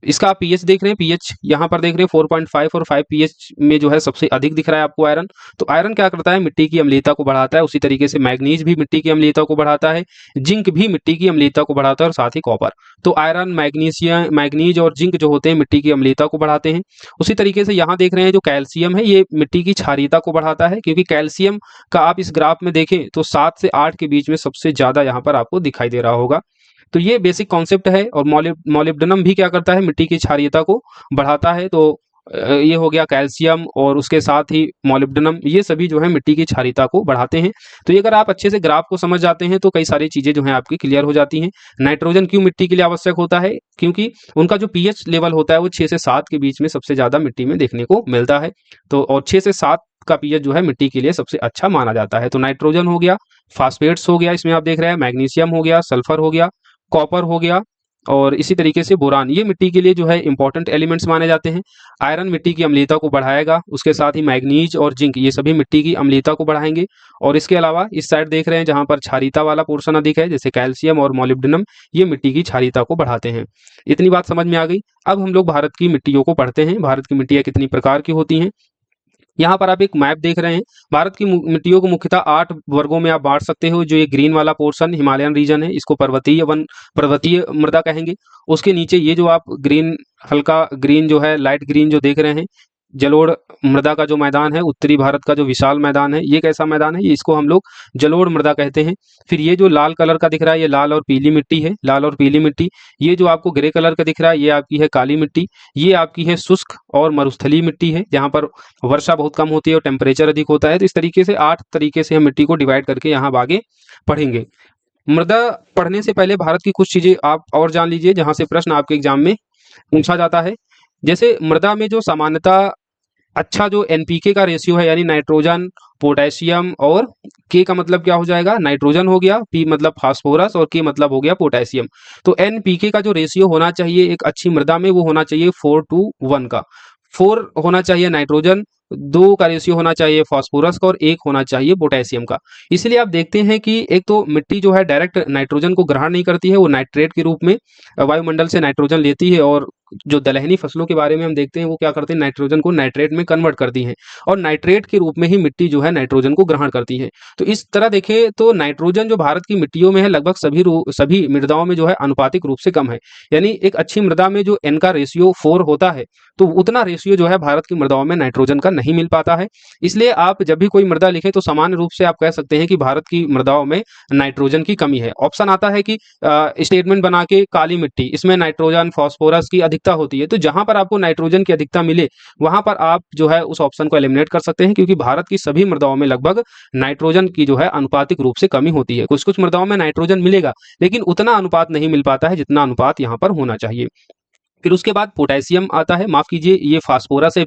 इसका आप पीएच देख रहे हैं, पीएच यहाँ पर देख रहे हैं 4.5 और 5 पीएच में जो है सबसे अधिक दिख रहा है आपको आयरन। तो आयरन क्या करता है, मिट्टी की अम्लीयता को बढ़ाता है। उसी तरीके से मैग्नीज भी मिट्टी की अम्लीयता को बढ़ाता है, जिंक भी मिट्टी की अम्लीयता को बढ़ाता है, और साथ ही कॉपर। तो आयरन, मैग्नीज और जिंक जो होते हैं मिट्टी की अम्लीयता को बढ़ाते हैं। उसी तरीके से यहाँ देख रहे हैं जो कैल्शियम है ये मिट्टी की क्षारीयता को बढ़ाता है, क्योंकि कैल्शियम का आप इस ग्राफ में देखें तो 7 से 8 के बीच में सबसे ज्यादा यहाँ पर आपको दिखाई दे रहा होगा। तो ये बेसिक कॉन्सेप्ट है। और मोलिब्डेनम भी क्या करता है, मिट्टी की क्षारीयता को बढ़ाता है। तो ये हो गया कैल्शियम, और उसके साथ ही मोलिब्डेनम, ये सभी जो है मिट्टी की क्षारीयता को बढ़ाते हैं। तो ये अगर आप अच्छे से ग्राफ को समझ जाते हैं तो कई सारी चीजें जो है आपकी क्लियर हो जाती हैं। नाइट्रोजन क्यों मिट्टी के लिए आवश्यक होता है, क्योंकि उनका जो पीएच लेवल होता है वो 6 से 7 के बीच में सबसे ज्यादा मिट्टी में देखने को मिलता है। तो और 6 से 7 का पीएच जो है मिट्टी के लिए सबसे अच्छा माना जाता है। तो नाइट्रोजन हो गया, फास्फेट्स हो गया, इसमें आप देख रहे हैं मैग्नीशियम हो गया, सल्फर हो गया, कॉपर हो गया, और इसी तरीके से बोरान, ये मिट्टी के लिए जो है इंपॉर्टेंट एलिमेंट्स माने जाते हैं। आयरन मिट्टी की अम्लीयता को बढ़ाएगा, उसके साथ ही मैग्नीज और जिंक ये सभी मिट्टी की अम्लीयता को बढ़ाएंगे। और इसके अलावा इस साइड देख रहे हैं जहां पर क्षारीयता वाला पोर्शन अधिक है, जैसे कैल्शियम और मोलिब्डेनम, ये मिट्टी की क्षारीयता को बढ़ाते हैं। इतनी बात समझ में आ गई। अब हम लोग भारत की मिट्टियों को पढ़ते हैं। भारत की मिट्टियां कितनी प्रकार की होती हैं। यहाँ पर आप एक मैप देख रहे हैं। भारत की मिट्टियों को मुख्यतः 8 वर्गों में आप बांट सकते हो। जो ये ग्रीन वाला पोर्शन हिमालयन रीजन है, इसको पर्वतीय मृदा कहेंगे। उसके नीचे ये जो आप ग्रीन, हल्का ग्रीन जो है, लाइट ग्रीन जो देख रहे हैं, जलोढ़ मृदा का जो मैदान है, उत्तरी भारत का जो विशाल मैदान है, ये कैसा मैदान है, ये इसको हम लोग जलोढ़ मृदा कहते हैं। फिर ये जो लाल कलर का दिख रहा है, ये लाल और पीली मिट्टी है, लाल और पीली मिट्टी। ये जो आपको ग्रे कलर का दिख रहा है, ये आपकी है काली मिट्टी। ये आपकी है शुष्क और मरुस्थलीय मिट्टी है, जहाँ पर वर्षा बहुत कम होती है और टेम्परेचर अधिक होता है। तो इस तरीके से 8 तरीके से हम मिट्टी को डिवाइड करके यहाँ आगे पढ़ेंगे। मृदा पढ़ने से पहले भारत की कुछ चीजें आप और जान लीजिए, जहां से प्रश्न आपके एग्जाम में पूछा जाता है। जैसे मृदा में जो सामान्यतः अच्छा जो एनपीके का रेशियो है, यानी नाइट्रोजन, पोटेशियम, और के का मतलब क्या हो जाएगा, नाइट्रोजन हो गया, पी मतलब फास्फोरस, और के मतलब हो गया पोटेशियम। तो एनपीके का जो रेशियो होना चाहिए एक अच्छी मृदा में, वो होना चाहिए 4:1 का। 4 होना चाहिए नाइट्रोजन, 2 का रेशियो होना चाहिए फास्फोरस का, और 1 होना चाहिए पोटेशियम का। इसलिए आप देखते हैं कि एक तो मिट्टी जो है डायरेक्ट नाइट्रोजन को ग्रहण नहीं करती है, वो नाइट्रेट के रूप में वायुमंडल से नाइट्रोजन लेती है। और जो दलहनी फसलों के बारे में हम देखते हैं वो क्या करते हैं, नाइट्रोजन को नाइट्रेट में कन्वर्ट करती हैं, और नाइट्रेट के रूप में ही मिट्टी जो है नाइट्रोजन को ग्रहण करती है। तो इस तरह देखें तो नाइट्रोजन जो भारत की मिट्टियों में है, लगभग सभी मृदाओं में जो है अनुपातिक रूप से कम है। यानी एक अच्छी मृदा में जो एन का रेशियो 4 होता है, तो उतना रेशियो जो है भारत की मृदाओं में नाइट्रोजन का नहीं मिल पाता है। इसलिए आप जब भी कोई मृदा लिखें तो सामान्य रूप से आप कह सकते हैं कि भारत की मृदाओं में नाइट्रोजन की कमी है। ऑप्शन आता है कि स्टेटमेंट बना के काली मिट्टी, इसमें नाइट्रोजन फास्फोरस की अधिकता होती है। तो जहां पर आपको नाइट्रोजन की अधिकता मिले वहां पर आप जो है उस ऑप्शन को एलिमिनेट कर सकते हैं, क्योंकि भारत की सभी मृदाओं में लगभग नाइट्रोजन की जो है अनुपातिक रूप से कमी होती है। कुछ कुछ मृदाओं में नाइट्रोजन मिलेगा, लेकिन उतना अनुपात नहीं मिल पाता है जितना अनुपात यहाँ पर होना चाहिए। फिर उसके बाद पोटेशियम आता है, माफ कीजिए ये फास्फोरस है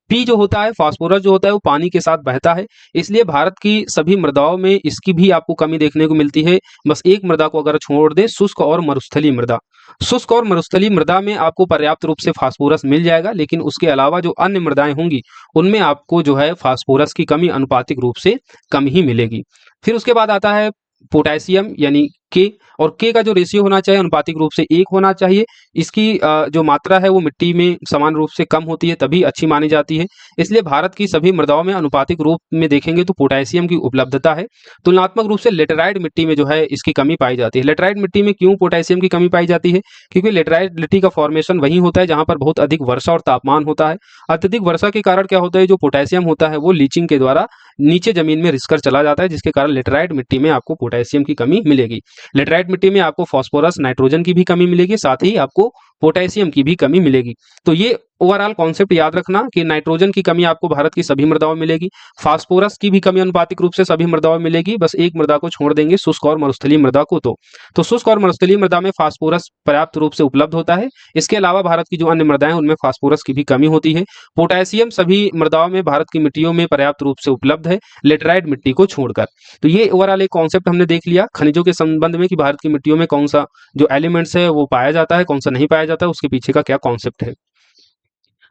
पी जो होता है, फास्फोरस जो होता है वो पानी के साथ बहता है, इसलिए भारत की सभी मृदाओं में इसकी भी आपको कमी देखने को मिलती है। बस एक मृदा को अगर छोड़ दे, शुष्क और मरुस्थलीय मृदा। शुष्क और मरुस्थलीय मृदा में आपको पर्याप्त रूप से फास्फोरस मिल जाएगा, लेकिन उसके अलावा जो अन्य मृदाएं होंगी उनमें आपको जो है फास्फोरस की कमी अनुपातिक रूप से कम ही मिलेगी। फिर उसके बाद आता है पोटेशियम यानी के, और के का जो रेशियो होना चाहिए अनुपातिक रूप से 1 होना चाहिए। इसकी जो मात्रा है वो मिट्टी में समान रूप से कम होती है तभी अच्छी मानी जाती है। इसलिए भारत की सभी मृदाओं में अनुपातिक रूप में देखेंगे तो पोटेशियम की उपलब्धता है। तुलनात्मक रूप से लेटेराइट मिट्टी में जो है इसकी कमी पाई जाती है। लेटेराइट मिट्टी में क्यों पोटेशियम की कमी पाई जाती है? क्योंकि लेटेराइट मिट्टी का फॉर्मेशन वहीं होता है जहां पर बहुत अधिक वर्षा और तापमान होता है। अत्यधिक वर्षा के कारण क्या होता है, जो पोटेशियम होता है वो लीचिंग के द्वारा नीचे जमीन में रिसकर चला जाता है, जिसके कारण लेटेराइट मिट्टी में आपको पोटेशियम की कमी मिलेगी। लेटेराइट मिट्टी में आपको फास्फोरस, नाइट्रोजन की भी कमी मिलेगी, साथ ही आपको पोटेशियम की भी कमी मिलेगी। तो ये ओवरऑल कॉन्सेप्ट याद रखना कि नाइट्रोजन की कमी आपको भारत की सभी मृदाओं में मिलेगी, फास्फोरस की भी कमी अनुपातिक रूप से सभी मृदाओं में मिलेगी, बस एक मृदा को छोड़ देंगे, शुष्क और मरुस्थलीय मृदा को। तो शुष्क और मरुस्थलीय मृदा में फास्फोरस पर्याप्त रूप से उपलब्ध होता है। इसके अलावा भारत की जो अन्य मृदाएं हैं उनमें फास्फोरस की भी कमी होती है। पोटेशियम सभी मृदाओं में भारत की मिट्टियों में पर्याप्त रूप से उपलब्ध है, लेटेराइट मिट्टी को छोड़कर। तो ये ओवरऑल एक कॉन्सेप्ट हमने देख लिया खनिजों के संबंध में कि भारत की मिट्टियों में कौन सा जो एलिमेंट्स है वो पाया जाता है, कौन सा नहीं पाया जाता है, उसके पीछे का क्या कॉन्सेप्ट है।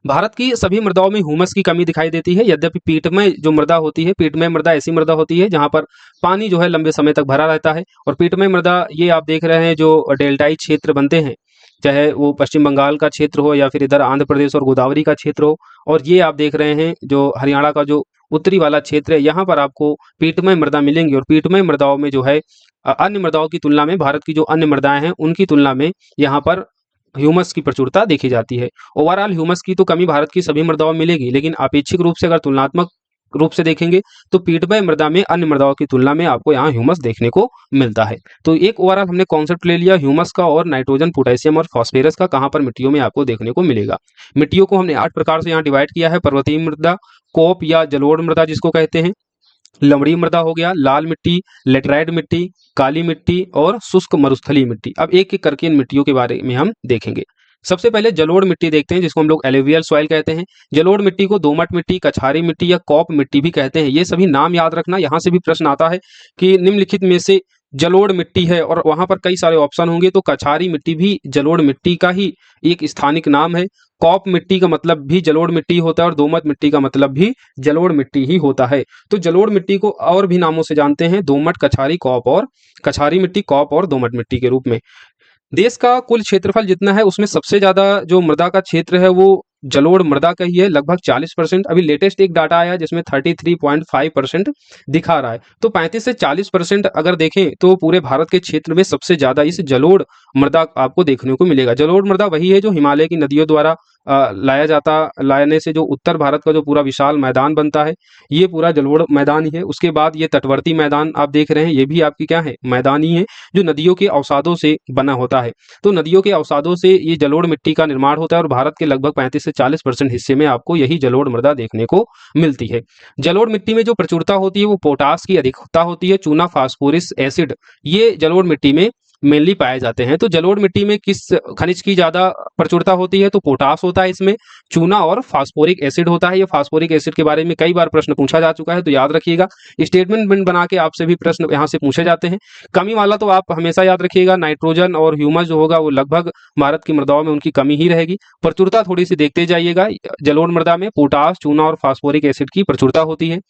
भारत की सभी मृदाओं में ह्यूमस की कमी दिखाई देती है। यद्यपि पीटमय जो मृदा होती है, पीटमय मृदा ऐसी मृदा होती है जहां पर पानी जो है लंबे समय तक भरा रहता है। और पीटमय मृदा ये आप देख रहे हैं जो डेल्टाई क्षेत्र बनते हैं, चाहे वो पश्चिम बंगाल का क्षेत्र हो या फिर इधर आंध्र प्रदेश और गोदावरी का क्षेत्र हो, और ये आप देख रहे हैं जो हरियाणा का जो उत्तरी वाला क्षेत्र है, यहाँ पर आपको पीटमय मृदा मिलेंगी। और पीटमय मृदाओं में जो है अन्य मृदाओं की तुलना में, भारत की जो अन्य मृदाएं हैं उनकी तुलना में यहाँ पर ह्यूमस की प्रचुरता देखी जाती है। ओवरऑल ह्यूमस की तो कमी भारत की सभी मृदाओं में मिलेगी, लेकिन अपेक्षिक रूप से अगर तुलनात्मक रूप से देखेंगे तो पीटमय मृदा में अन्य मृदाओं की तुलना में आपको यहाँ ह्यूमस देखने को मिलता है। तो एक ओवरऑल हमने कॉन्सेप्ट ले लिया ह्यूमस का, और नाइट्रोजन, पोटेशियम और फास्फोरस का कहाँ पर मिट्टियों में आपको देखने को मिलेगा। मिट्टियों को हमने 8 प्रकार से यहाँ डिवाइड किया है। पर्वतीय मृदा, कोप या जलोढ़ मृदा जिसको कहते हैं, लवणीय मृदा हो गया, लाल मिट्टी, लेटराइट मिट्टी, काली मिट्टी और शुष्क मरुस्थलीय मिट्टी। अब एक एक करके इन मिट्टियों के बारे में हम देखेंगे। सबसे पहले जलोढ़ मिट्टी देखते हैं जिसको हम लोग एलुवियल सॉइल कहते हैं। जलोढ़ मिट्टी को दोमट मिट्टी, कछारी मिट्टी या कॉप मिट्टी भी कहते हैं। ये सभी नाम याद रखना, यहाँ से भी प्रश्न आता है कि निम्नलिखित में से जलोढ़ मिट्टी है, और वहां पर कई सारे ऑप्शन होंगे, तो कछारी मिट्टी भी जलोढ़ मिट्टी का ही एक स्थानिक नाम है। कॉप मिट्टी का मतलब भी जलोढ़ मिट्टी होता है और दोमट मिट्टी का मतलब भी जलोढ़ मिट्टी ही होता है। तो जलोढ़ मिट्टी को और भी नामों से जानते हैं, दोमट, कछारी, कॉप, और कछारी मिट्टी, कॉप और दोमट मिट्टी के रूप में। देश का कुल क्षेत्रफल जितना है उसमें सबसे ज्यादा जो मृदा का क्षेत्र है वो जलोढ़ मृदा का ही है, लगभग 40%। अभी लेटेस्ट एक डाटा आया जिसमें 33.5% दिखा रहा है। तो 35 से 40% अगर देखें तो पूरे भारत के क्षेत्र में सबसे ज्यादा इस जलोढ़ मृदा आपको देखने को मिलेगा। जलोढ़ मृदा वही है जो हिमालय की नदियों द्वारा लाने से जो उत्तर भारत का जो पूरा विशाल मैदान बनता है, ये पूरा जलोढ़ मैदान ही है। उसके बाद ये तटवर्ती मैदान आप देख रहे हैं, ये भी आपकी क्या है, मैदान ही है, जो नदियों के अवसादों से बना होता है। तो नदियों के अवसादों से ये जलोढ़ मिट्टी का निर्माण होता है, और भारत के लगभग 35 से 40% हिस्से में आपको यही जलोढ़ मृदा देखने को मिलती है। जलोढ़ मिट्टी में जो प्रचुरता होती है वो पोटास की अधिकता होती है। चूना, फास्फोरस, एसिड, ये जलोढ़ मिट्टी में मेनली पाए जाते हैं। तो जलोढ़ मिट्टी में किस खनिज की ज्यादा प्रचुरता होती है? तो पोटास होता है इसमें, चूना और फास्फोरिक एसिड होता है। ये फास्फोरिक एसिड के बारे में कई बार प्रश्न पूछा जा चुका है, तो याद रखिएगा। स्टेटमेंट बना के आपसे भी प्रश्न यहाँ से पूछे जाते हैं। कमी वाला तो आप हमेशा याद रखिएगा, नाइट्रोजन और ह्यूमस जो होगा वो लगभग भारत की मृदाओं में उनकी कमी ही रहेगी। प्रचुरता थोड़ी सी देखते जाइएगा, जलोढ़ मृदा में पोटास, चूना और फास्फोरिक एसिड की प्रचुरता होती है।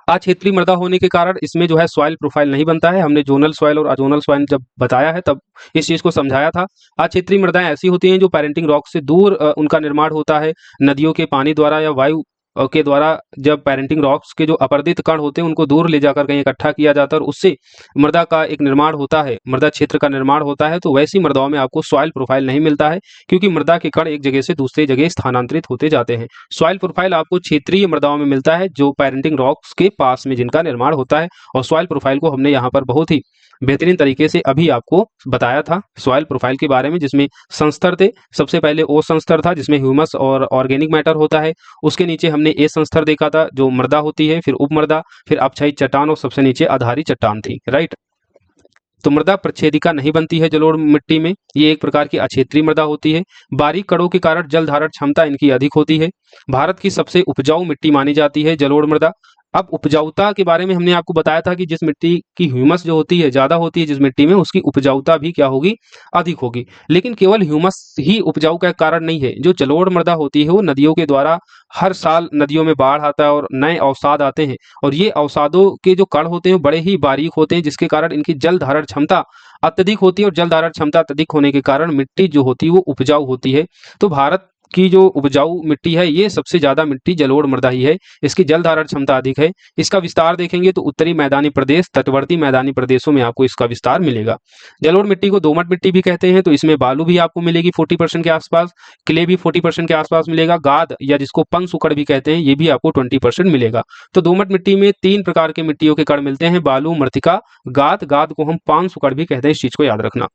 अक्षेत्रीय मृदा होने के कारण इसमें जो है सॉइल प्रोफाइल नहीं बनता है। हमने जोनल सॉइल और अजोनल सॉइल जब बताया है तब इस चीज को समझाया था। अक्षेत्रीय मृदाएं ऐसी होती हैं जो पेरेंटिंग रॉक से दूर उनका निर्माण होता है, नदियों के पानी द्वारा या वायु के द्वारा। जब पेरेंटिंग रॉक्स के जो अपरदित कण होते हैं उनको दूर ले जाकर कहीं इकट्ठा किया जाता है और उससे मृदा का एक निर्माण होता है, मृदा क्षेत्र का निर्माण होता है। तो वैसी मृदाओं में आपको सॉइल प्रोफाइल नहीं मिलता है, क्योंकि मृदा के कण एक जगह से दूसरी जगह स्थानांतरित होते जाते हैं। सॉइल प्रोफाइल आपको क्षेत्रीय मृदाओं में मिलता है जो पेरेंटिंग रॉक्स के पास में जिनका निर्माण होता है। और सॉइल प्रोफाइल को हमने यहाँ पर बहुत ही बेहतरीन तरीके से अभी आपको बताया था सॉइल प्रोफाइल के बारे में, जिसमें संस्तर थे। सबसे पहले ओ संस्तर था जिसमें ह्यूमस और ऑर्गेनिक मैटर होता है। उसके नीचे हमने ए संस्तर देखा था जो मृदा होती है, फिर उपमृदा, फिर अपक्षयी चट्टान और सबसे नीचे आधारी चट्टान थी, राइट। तो मृदा प्रच्छेदिका नहीं बनती है जलोढ़ मिट्टी में, ये एक प्रकार की अक्षेत्रीय मृदा होती है। बारीक कणों के कारण जल धारण क्षमता इनकी अधिक होती है। भारत की सबसे उपजाऊ मिट्टी मानी जाती है जलोढ़ मृदा। अब उपजाऊता के बारे में हमने आपको बताया था कि जिस मिट्टी की ह्यूमस जो होती है ज़्यादा होती है, जिस मिट्टी में, उसकी उपजाऊता भी क्या होगी, अधिक होगी। लेकिन केवल ह्यूमस ही उपजाऊ का कारण नहीं है। जो जलोढ़ मृदा होती है वो नदियों के द्वारा हर साल नदियों में बाढ़ आता है और नए अवसाद आते हैं, और ये अवसादों के जो कण होते हैं वो बड़े ही बारीक होते हैं, जिसके कारण इनकी जल धारण क्षमता अत्यधिक होती है, और जल धारण क्षमता अत्यधिक होने के कारण मिट्टी जो होती है वो उपजाऊ होती है। तो भारत की जो उपजाऊ मिट्टी है, ये सबसे ज्यादा मिट्टी जलोढ़ मृदा ही है। इसकी जल धारण क्षमता अधिक है। इसका विस्तार देखेंगे तो उत्तरी मैदानी प्रदेश, तटवर्ती मैदानी प्रदेशों में आपको इसका विस्तार मिलेगा। जलोढ़ मिट्टी को दोमट मिट्टी भी कहते हैं। तो इसमें बालू भी आपको मिलेगी 40% के आसपास, क्ले भी 40% के आसपास मिलेगा, गाद या जिसको पंग सुकड़ भी कहते हैं ये भी आपको 20% मिलेगा। तो दोमट मिट्टी में 3 प्रकार के मिट्टियों के कण मिलते हैं, बालू, मृतिका, गाद। गाद को हम पांग सुकड़ भी कहते हैं, इस चीज को याद रखना।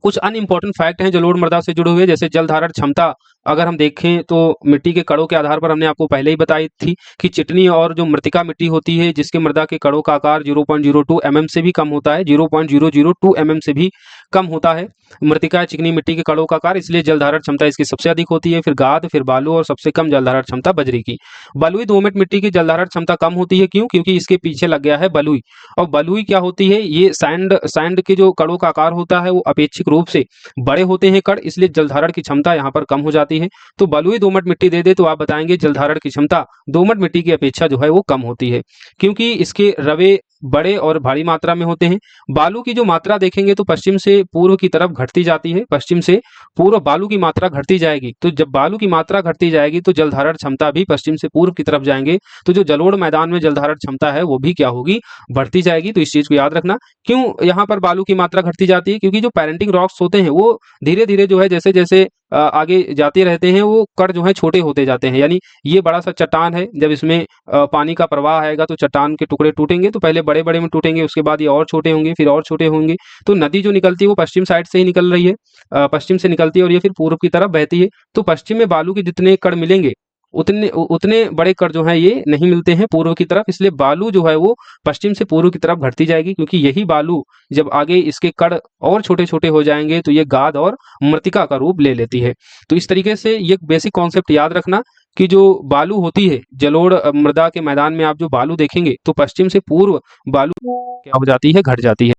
कुछ अन्य इंपॉर्टेंट फैक्ट हैं जलोढ़ मृदा से जुड़े हुए, जैसे जल धारण क्षमता अगर हम देखें तो मिट्टी के कणों के आधार पर हमने आपको पहले ही बताई थी कि चिकनी और जो मृतिका मिट्टी होती है, जिसके मृदा के कणों का आकार 0.02 mm से भी कम होता है, 0.002 mm से भी कम होता है मृतिका चिकनी मिट्टी के कणों का आकार, इसलिए जल धारण क्षमता इसकी सबसे अधिक होती है। फिर गाद, फिर बालू, और सबसे कम जल धारण क्षमता बजरी की। बलुई दोमट मिट्टी की जल धारण क्षमता कम होती है। क्यों? क्योंकि इसके पीछे लग गया है बलुई। और बलुई क्या होती है, ये सैंड के जो कणों का आकार होता है वो अपेक्षिक रूप से बड़े होते हैं कण, इसलिए जलधारण की क्षमता यहाँ पर कम हो जाती है। तो बलुई दोमट मिट्टी दे दे तो आप बताएंगे जलधारण की क्षमता दोमट मिट्टी की अपेक्षा जो है वो कम होती है, क्योंकि इसके रवे बड़े और भारी मात्रा में होते हैं। बालू की जो मात्रा देखेंगे तो पश्चिम से पूर्व की तरफ घटती जाती है, पश्चिम से पूर्व बालू की मात्रा घटती जाएगी। तो जब बालू की मात्रा घटती जाएगी तो जलधारण क्षमता भी पश्चिम से पूर्व की तरफ जाएंगे, तो जो जलोढ़ मैदान में जलधारण क्षमता है वो भी क्या होगी, बढ़ती जाएगी। तो इस चीज को याद रखना। क्यों यहाँ पर बालू की मात्रा घटती जाती है? क्योंकि जो पेरेंटिंग रॉक्स होते हैं वो धीरे धीरे जो है जैसे जैसे आगे जाते रहते हैं वो कण जो है छोटे होते जाते हैं। यानी ये बड़ा सा चट्टान है, जब इसमें पानी का प्रवाह आएगा तो चट्टान के टुकड़े टूटेंगे, तो पहले बड़े बड़े में टूटेंगे, उसके बाद ये और छोटे होंगे, फिर और छोटे होंगे। तो नदी जो निकलती है वो पश्चिम साइड से ही निकल रही है, पश्चिम से निकलती है और ये फिर पूर्व की तरफ बहती है। तो पश्चिम में बालू के जितने कण मिलेंगे उतने उतने बड़े कण जो है ये नहीं मिलते हैं पूर्व की तरफ, इसलिए बालू जो है वो पश्चिम से पूर्व की तरफ घटती जाएगी। क्योंकि यही बालू जब आगे इसके कण और छोटे छोटे हो जाएंगे तो ये गाद और मृतिका का रूप ले लेती है। तो इस तरीके से ये बेसिक कॉन्सेप्ट याद रखना कि जो बालू होती है जलोढ़ मृदा के मैदान में आप जो बालू देखेंगे तो पश्चिम से पूर्व बालू क्या हो जाती है, घट जाती है।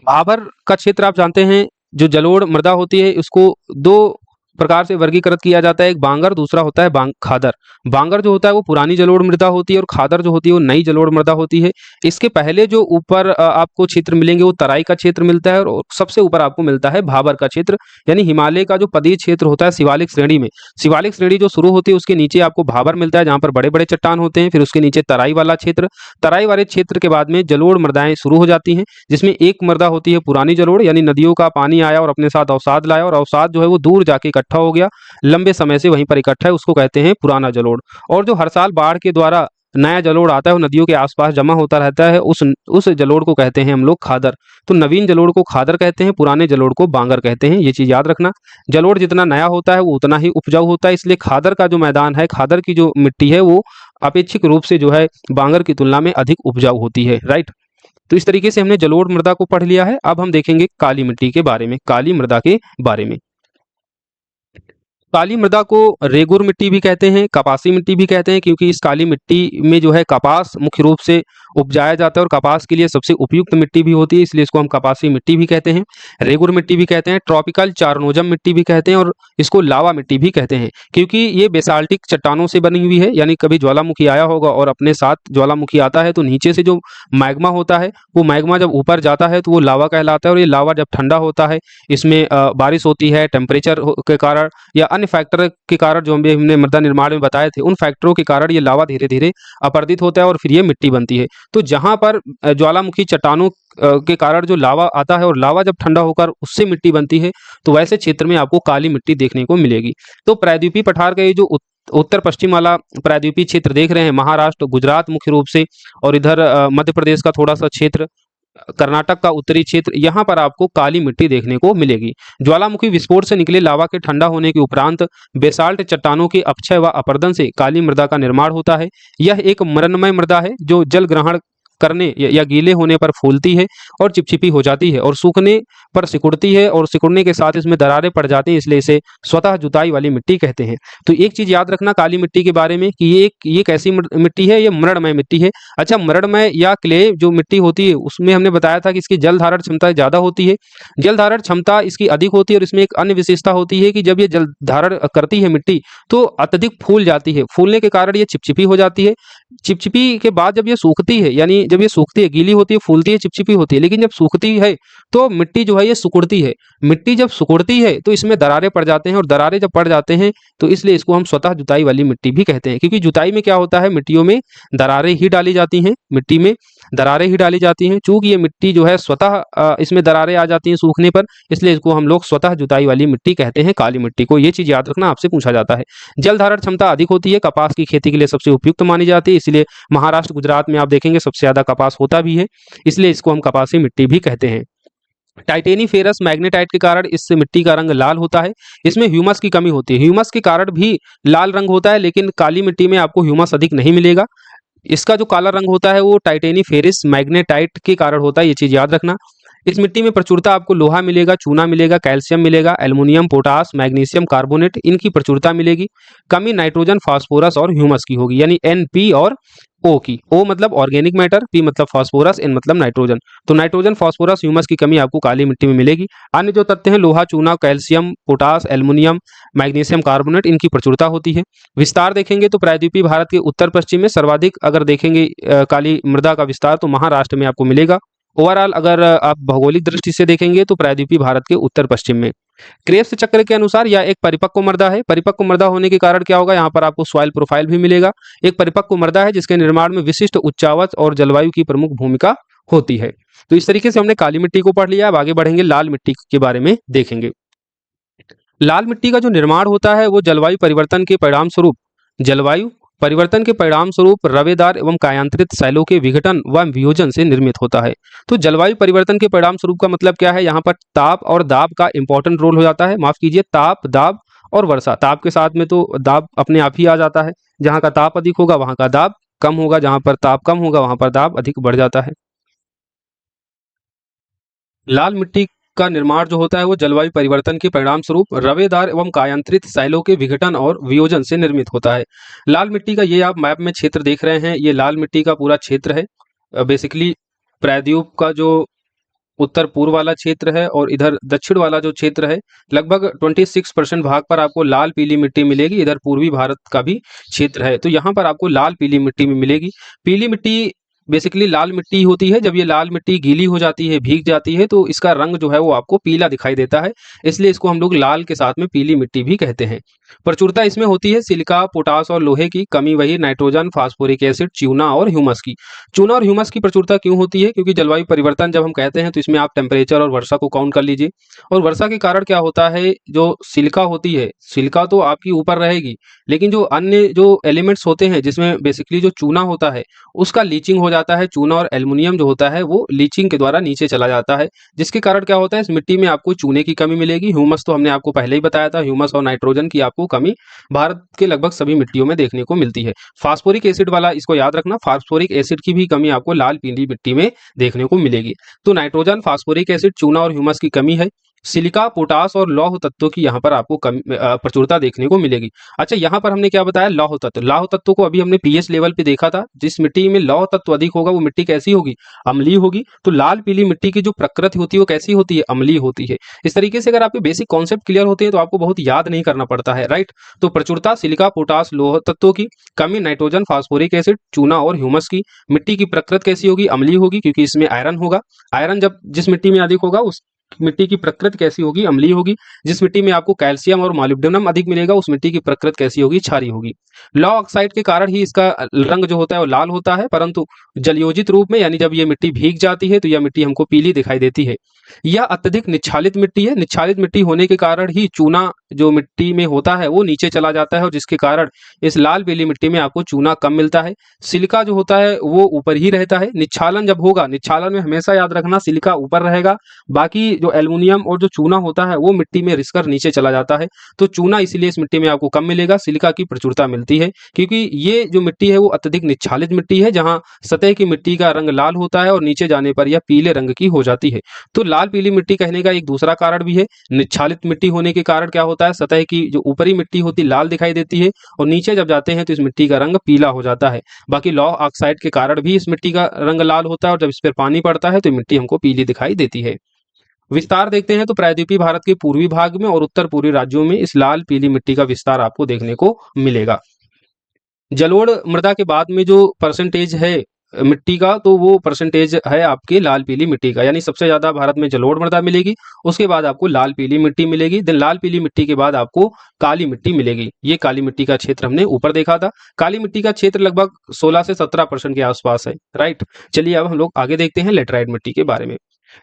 भाबर का क्षेत्र आप जानते हैं, जो जलोढ़ मृदा होती है उसको दो प्रकार से वर्गीकृत किया जाता है, एक बांगर, दूसरा होता है खादर। बांगर जो होता है वो पुरानी जलोढ़ मृदा होती है और खादर जो होती है वो नई जलोढ़ मृदा होती है। इसके पहले जो ऊपर आपको क्षेत्र मिलेंगे वो तराई का क्षेत्र मिलता है, और सबसे ऊपर आपको मिलता है भाबर का क्षेत्र, यानी हिमालय का जो पदीय क्षेत्र होता है शिवालिक श्रेणी में। शिवालिक श्रेणी जो शुरू होती है उसके नीचे आपको भाबर मिलता है, जहाँ पर बड़े बड़े चट्टान होते हैं। फिर उसके नीचे तराई वाला क्षेत्र, तराई वाले क्षेत्र के बाद में जलोढ़ मृदाएं शुरू हो जाती हैं, जिसमें एक मृदा होती है पुरानी जलोढ़, यानी नदियों का पानी आया और अपने साथ अवसाद लाया, और अवसाद जो है वो दूर जाके इकट्ठा हो गया, लंबे समय से वहीं पर इकट्ठा है, उसको कहते हैं पुराना जलोढ़। और जो हर साल बाढ़ के द्वारा नया जलोढ़ आता है वो नदियों के आसपास जमा होता रहता है, उस जलोढ़ को कहते हैं हम लोग खादर। तो नवीन जलोढ़ को खादर कहते हैं, पुराने जलोढ़ को बांगर कहते हैं। ये चीज याद रखना। जलोढ़ जितना नया होता है वो उतना ही उपजाऊ होता है, इसलिए खादर का जो मैदान है, खादर की जो मिट्टी है वो अपेक्षिक रूप से जो है बांगर की तुलना में अधिक उपजाऊ होती है। राइट। तो इस तरीके से हमने जलोढ़ मृदा को पढ़ लिया है। अब हम देखेंगे काली मिट्टी के बारे में, काली मृदा के बारे में। काली मृदा को रेगुर मिट्टी भी कहते हैं, कपासी मिट्टी भी कहते हैं, क्योंकि इस काली मिट्टी में जो है कपास मुख्य रूप से उपजाया जाता है और कपास के लिए सबसे उपयुक्त मिट्टी भी होती है, इसलिए इसको हम कपासी मिट्टी भी कहते हैं, रेगुर मिट्टी भी कहते हैं, ट्रॉपिकल चारनोजम मिट्टी भी कहते हैं, और इसको लावा मिट्टी भी कहते हैं, क्योंकि ये बेसाल्टिक चट्टानों से बनी हुई है। यानी कभी ज्वालामुखी आया होगा और अपने साथ ज्वालामुखी आता है तो नीचे से जो मैग्मा होता है वो मैग्मा जब ऊपर जाता है तो वो लावा कहलाता है, और ये लावा जब ठंडा होता है, इसमें बारिश होती है टेम्परेचर के कारण या अन्य फैक्टर के कारण, जो हमने मृदा निर्माण में बताए थे, उन फैक्टरों के कारण ये लावा धीरे धीरे अपर्दित होता है और फिर ये मिट्टी बनती है। तो जहां पर ज्वालामुखी चट्टानों के कारण जो लावा आता है और लावा जब ठंडा होकर उससे मिट्टी बनती है, तो वैसे क्षेत्र में आपको काली मिट्टी देखने को मिलेगी। तो प्रायद्वीपीय पठार का ये जो उत्तर पश्चिम वाला प्रायद्वीपीय क्षेत्र देख रहे हैं, महाराष्ट्र, गुजरात मुख्य रूप से, और इधर मध्य प्रदेश का थोड़ा सा क्षेत्र, कर्नाटक का उत्तरी क्षेत्र, यहाँ पर आपको काली मिट्टी देखने को मिलेगी। ज्वालामुखी विस्फोट से निकले लावा के ठंडा होने के उपरांत बेसाल्ट चट्टानों के अपक्षय व अपर्दन से काली मृदा का निर्माण होता है। यह एक मृण्मय मृदा है जो जल ग्रहण करने या गीले होने पर फूलती है और चिपचिपी हो जाती है, और सूखने पर सिकुड़ती है, और सिकुड़ने के साथ इसमें दरारें पड़ जाती हैं, इसलिए इसे स्वतः जुताई वाली मिट्टी कहते हैं। तो एक चीज याद रखना काली मिट्टी के बारे में कि ये एक ऐसी मिट्टी है, ये मृणमय मिट्टी है। अच्छा, मृणमय या क्ले जो मिट्टी होती है उसमें हमने बताया था कि इसकी जल धारण क्षमता ज्यादा होती है, जल धारण क्षमता इसकी अधिक होती है, और इसमें एक अन्य विशेषता होती है कि जब ये जल धारण करती है मिट्टी तो अत्यधिक फूल जाती है, फूलने के कारण ये चिपचिपी हो जाती है। चिपचिपी के बाद जब ये सूखती है, यानी जब ये सूखती है, गीली होती है, फूलती है, चिपचिपी होती है, लेकिन जब सूखती है तो मिट्टी जो है ये सिकुड़ती है। मिट्टी जब सिकुड़ती है तो इसमें दरारें पड़ जाते हैं, और दरारें जब पड़ जाते हैं तो इसलिए इसको हम स्वतः जुताई वाली मिट्टी भी कहते हैं, क्योंकि जुताई में क्या होता है, मिट्टियों में दरारें ही डाली जाती हैं, मिट्टी में दरारें ही डाली जाती हैं। चूंकि ये मिट्टी जो है स्वतः इसमें दरारें आ जाती हैं सूखने पर, इसलिए इसको हम लोग स्वतः जुताई वाली मिट्टी कहते हैं, काली मिट्टी को। ये चीज याद रखना, आपसे पूछा जाता है। जल धारण क्षमता अधिक होती है, कपास की खेती के लिए सबसे उपयुक्त मानी जाती है, इसलिए महाराष्ट्र गुजरात में आप देखेंगे सबसे ज्यादा कपास होता भी है, इसलिए इसको हम कपासी मिट्टी भी कहते हैं। टाइटेनी फेरस मैग्नेटाइट के कारण इस मिट्टी का रंग लाल होता है। इसमें ह्यूमस की कमी होती है, ह्यूमस के कारण भी लाल रंग होता है, लेकिन काली मिट्टी में आपको ह्यूमस अधिक नहीं मिलेगा। इसका जो काला रंग होता है वो टाइटेनी फेरिस मैग्नेटाइट के कारण होता है, ये चीज याद रखना। इस मिट्टी में प्रचुरता आपको लोहा मिलेगा, चूना मिलेगा, कैल्शियम मिलेगा, एल्युमिनियम, पोटास, मैग्नीशियम कार्बोनेट, इनकी प्रचुरता मिलेगी। कमी नाइट्रोजन, फास्फोरस और ह्यूमस की होगी, यानी एन, पी और ओ की। ओ मतलब ऑर्गेनिक मैटर, पी मतलब फास्फोरस, एन मतलब नाइट्रोजन। तो नाइट्रोजन, फास्फोरस, ह्यूमस की कमी आपको काली मिट्टी में मिलेगी। अन्य जो तत्व हैं लोहा, चूना, calcium, potash, aluminium, magnesium carbonate, इनकी प्रचुरता होती है। विस्तार देखेंगे तो प्रायद्वीपीय भारत के उत्तर पश्चिम में सर्वाधिक अगर देखेंगे काली मृदा का विस्तार तो महाराष्ट्र में आपको मिलेगा। ओवरऑल अगर आप भौगोलिक दृष्टि से देखेंगे तो प्रायद्वीपीय भारत के उत्तर पश्चिम में। क्रेब्स चक्र के अनुसार यह एक परिपक्व मृदा है। परिपक्व मृदा होने के कारण क्या होगा, यहाँ पर आपको सॉइल प्रोफाइल भी मिलेगा। एक परिपक्व मृदा है जिसके निर्माण में विशिष्ट उच्चावच और जलवायु की प्रमुख भूमिका होती है। तो इस तरीके से हमने काली मिट्टी को पढ़ लिया। अब आगे बढ़ेंगे, लाल मिट्टी के बारे में देखेंगे। लाल मिट्टी का जो निर्माण होता है वो जलवायु परिवर्तन के परिणाम स्वरूप रवेदार एवं कायांतरित शैलों के विघटन व वियोजन से निर्मित होता है। तो जलवायु परिवर्तन के परिणाम स्वरूप का मतलब क्या है, यहाँ पर ताप और दाब का इंपॉर्टेंट रोल हो जाता है। माफ कीजिए, ताप, दाब और वर्षा। ताप के साथ में तो दाब अपने आप ही आ जाता है, जहाँ का ताप अधिक होगा वहाँ का दाब कम होगा, जहाँ पर ताप कम होगा वहाँ पर दाब अधिक बढ़ जाता है। लाल मिट्टी का निर्माण जो होता है वो जलवायु परिवर्तन के परिणाम स्वरूप रवेदार एवं कायांतरित शैलों के विघटन और वियोजन से निर्मित होता है। लाल मिट्टी का, ये आप मैप में क्षेत्र देख रहे हैं, ये लाल मिट्टी का पूरा क्षेत्र है। बेसिकली प्रायद्वीप का जो उत्तर पूर्व वाला क्षेत्र है और इधर दक्षिण वाला जो क्षेत्र है, लगभग 26% भाग पर आपको लाल पीली मिट्टी मिलेगी। इधर पूर्वी भारत का भी क्षेत्र है, तो यहाँ पर आपको लाल पीली मिट्टी में मिलेगी। पीली मिट्टी बेसिकली लाल मिट्टी होती है, जब ये लाल मिट्टी गीली हो जाती है, भीग जाती है, तो इसका रंग जो है वो आपको पीला दिखाई देता है, इसलिए इसको हम लोग लाल के साथ में पीली मिट्टी भी कहते हैं। प्रचुरता इसमें होती है सिलिका, पोटास और लोहे की। कमी वही नाइट्रोजन, फास्फोरिक एसिड, चूना और ह्यूमस की। चूना और ह्यूमस की प्रचुरता क्यों होती है, क्योंकि जलवायु परिवर्तन जब हम कहते हैं तो इसमें आप टेम्परेचर और वर्षा को काउंट कर लीजिए। और वर्षा के कारण क्या होता है, जो सिलिका होती है, सिलिका तो आपकी ऊपर रहेगी, लेकिन जो अन्य जो एलिमेंट्स होते हैं जिसमें बेसिकली जो चूना होता है उसका लीचिंग हो जाता है। चूना और एल्युमिनियम जो होता है वो लीचिंग के द्वारा नीचे चला जाता है, जिसके कारण क्या होता है, इस मिट्टी में आपको चूने की कमी मिलेगी। ह्यूमस तो हमने आपको पहले ही बताया था, ह्यूमस और नाइट्रोजन की आपको कमी भारत के लगभग सभी मिट्टियों में देखने को मिलती है। फास्फोरिक एसिड वाला, इसको याद रखना, फास्फोरिक एसिड की भी कमी आपको लाल पीली मिट्टी में देखने को मिलेगी। तो नाइट्रोजन, फास्फोरिक एसिड, चूना और ह्यूमस की कमी है। सिलिका, पोटास और लौह तत्वों की यहाँ पर आपको प्रचुरता देखने को मिलेगी। अच्छा, यहाँ पर हमने क्या बताया, लौह तत्व। लौह तत्व को अभी हमने पीएच लेवल पे देखा था। जिस मिट्टी में लौह तत्व अधिक होगा वो मिट्टी कैसी होगी, अम्लीय होगी। तो लाल पीली मिट्टी की जो प्रकृति होती है वो कैसी होती है, अम्लीय होती है। इस तरीके से अगर आपके बेसिक कॉन्सेप्ट क्लियर होते हैं तो आपको बहुत याद नहीं करना पड़ता है, राइट। तो प्रचुरता सिलिका, पोटास, लौह तत्वों की। कमी नाइट्रोजन, फास्फोरिक एसिड, चूना और ह्यूमस की। मिट्टी की प्रकृति कैसी होगी, अम्लीय होगी, क्योंकि इसमें आयरन होगा। आयरन जब जिस मिट्टी में अधिक होगा उस मिट्टी की प्रकृति कैसी होगी, अम्लीय होगी। जिस मिट्टी में आपको कैल्शियम और मॉलिब्डेनम अधिक मिलेगा उस मिट्टी की प्रकृति कैसी होगी, क्षारीय होगी। लौ ऑक्साइड के कारण ही इसका रंग जो होता है वो लाल होता है, परंतु जलयोजित रूप में, यानी जब ये मिट्टी भीग जाती है तो यह मिट्टी हमको पीली दिखाई देती है। यह अत्यधिक निच्छालित मिट्टी है। निच्छालित मिट्टी होने के कारण ही चूना जो मिट्टी में होता है वो नीचे चला जाता है, और जिसके कारण इस लाल पीली मिट्टी में आपको चूना कम मिलता है। सिलिका जो होता है वो ऊपर ही रहता है। निच्छालन जब होगा, निच्छालन में हमेशा याद रखना सिलिका ऊपर रहेगा, बाकी जो एल्युमिनियम और जो चूना होता है वो मिट्टी में रिसकर नीचे चला जाता है। तो चूना इसीलिए इस मिट्टी में आपको कम मिलेगा, सिलिका की प्रचुरता मिलती है, क्योंकि ये जो मिट्टी है वो अत्यधिक निच्छालित मिट्टी है, जहां सतह की मिट्टी का रंग लाल होता है और नीचे जाने पर यह पीले रंग की हो जाती है। तो लाल पीली मिट्टी कहने का एक दूसरा कारण भी है। निच्छालित मिट्टी होने के कारण क्या होता है, सतह की जो ऊपरी मिट्टी होती लाल दिखाई देती है और नीचे जब जाते हैं तो इस मिट्टी का रंग पीला हो जाता है। बाकी लौह ऑक्साइड के कारण भी इस मिट्टी का रंग लाल होता है और जब इस पर पानी पड़ता है तो ये मिट्टी हमको पीली दिखाई देती है। विस्तार देखते हैं तो प्रायद्वीपीय भारत के पूर्वी भाग में और उत्तर पूर्वी राज्यों में इस लाल पीली मिट्टी का विस्तार आपको देखने को मिलेगा। जलोढ़ मृदा के बाद में जो परसेंटेज है मिट्टी का, तो वो परसेंटेज है आपके लाल पीली मिट्टी का, यानी सबसे ज्यादा भारत में जलोढ़ मृदा मिलेगी, उसके बाद आपको लाल पीली मिट्टी मिलेगी, देन लाल पीली मिट्टी के बाद आपको काली मिट्टी मिलेगी। ये काली मिट्टी का क्षेत्र हमने ऊपर देखा था। काली मिट्टी का क्षेत्र लगभग 16 से 17% के आसपास है, राइट। चलिए अब हम लोग आगे देखते हैं लेटराइट मिट्टी के बारे में।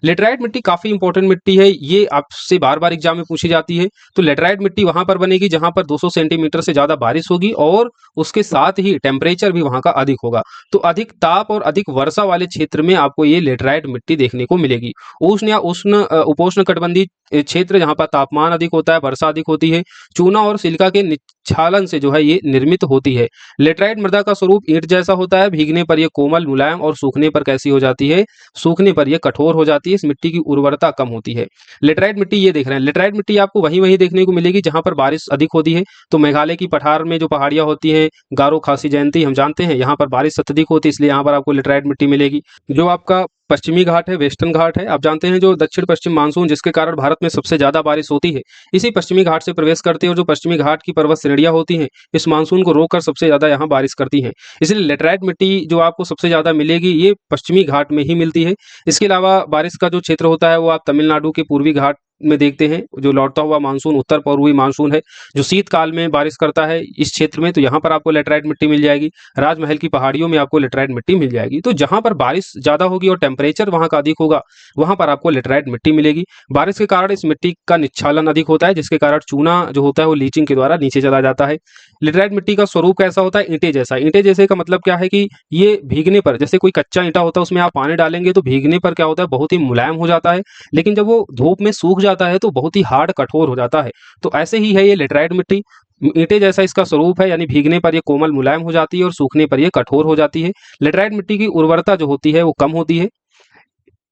लेटराइट मिट्टी काफी इंपॉर्टेंट मिट्टी है, ये आपसे बार बार एग्जाम में पूछी जाती है। तो लेटराइट मिट्टी वहां पर बनेगी जहां पर 200 सेंटीमीटर से ज्यादा बारिश होगी और उसके साथ ही टेम्परेचर भी वहां का अधिक होगा। तो अधिक ताप और अधिक वर्षा वाले क्षेत्र में आपको ये लेटराइट मिट्टी देखने को मिलेगी। उष्ण या उपोष्ण कटिबंधीय क्षेत्र जहां पर तापमान अधिक होता है, वर्षा अधिक होती है, चूना और सिलिका के निक्षालन से जो है ये निर्मित होती है। लेटराइट मृदा का स्वरूप ईंट जैसा होता है, भीगने पर यह कोमल मुलायम और सूखने पर कैसी हो जाती है, सूखने पर यह कठोर हो जाती है। इस मिट्टी की उर्वरता कम होती है। लेटराइट मिट्टी ये देख रहे हैं, लेटराइट मिट्टी आपको वहीं वहीं देखने को मिलेगी जहां पर बारिश अधिक होती है। तो मेघालय की पठार में जो पहाड़ियां होती हैं, गारो खासी जयंती हम जानते हैं, यहाँ पर बारिश अत्यधिक होती है, इसलिए यहाँ पर आपको लेटराइट मिट्टी मिलेगी। जो आपका पश्चिमी घाट है, वेस्टर्न घाट है, आप जानते हैं जो दक्षिण पश्चिम मानसून जिसके कारण भारत में सबसे ज्यादा बारिश होती है, इसी पश्चिमी घाट से प्रवेश करते हैं और जो पश्चिमी घाट की पर्वत श्रेणियां होती हैं इस मानसून को रोककर सबसे ज्यादा यहाँ बारिश करती हैं। इसलिए लेटराइट मिट्टी जो आपको सबसे ज्यादा मिलेगी ये पश्चिमी घाट में ही मिलती है। इसके अलावा बारिश का जो क्षेत्र होता है वो आप तमिलनाडु के पूर्वी घाट में देखते हैं। जो लौटता हुआ मानसून उत्तर पूर्वी मानसून है जो शीतकाल में बारिश करता है इस क्षेत्र में, तो यहाँ पर आपको लेटराइट मिट्टी मिल जाएगी। राजमहल की पहाड़ियों में आपको लेटराइट मिट्टी मिल जाएगी। तो जहां पर बारिश ज्यादा होगी और टेम्परेचर वहां का अधिक होगा वहां पर आपको लेटराइट मिट्टी मिलेगी। बारिश के कारण इस मिट्टी का निच्छालन अधिक होता है, जिसके कारण चूना जो होता है वो लीचिंग के द्वारा नीचे चला जाता है। लेटराइट मिट्टी का स्वरूप कैसा होता है, ईंटे जैसा। ईंटे जैसे का मतलब क्या है कि ये भीगने पर, जैसे कोई कच्चा ईंटा होता है उसमें आप पानी डालेंगे तो भीगने पर क्या होता है बहुत ही मुलायम हो जाता है, लेकिन जब वो धूप में सूख जाता है तो बहुत ही हार्ड कठोर हो जाता है। तो ऐसे ही है ये लेटराइट मिट्टी, ईंटे जैसा इसका स्वरूप है, यानी भीगने पर ये कोमल मुलायम हो जाती है और सूखने पर ये कठोर हो जाती है। लेटराइट मिट्टी की उर्वरता जो होती है वो कम होती है।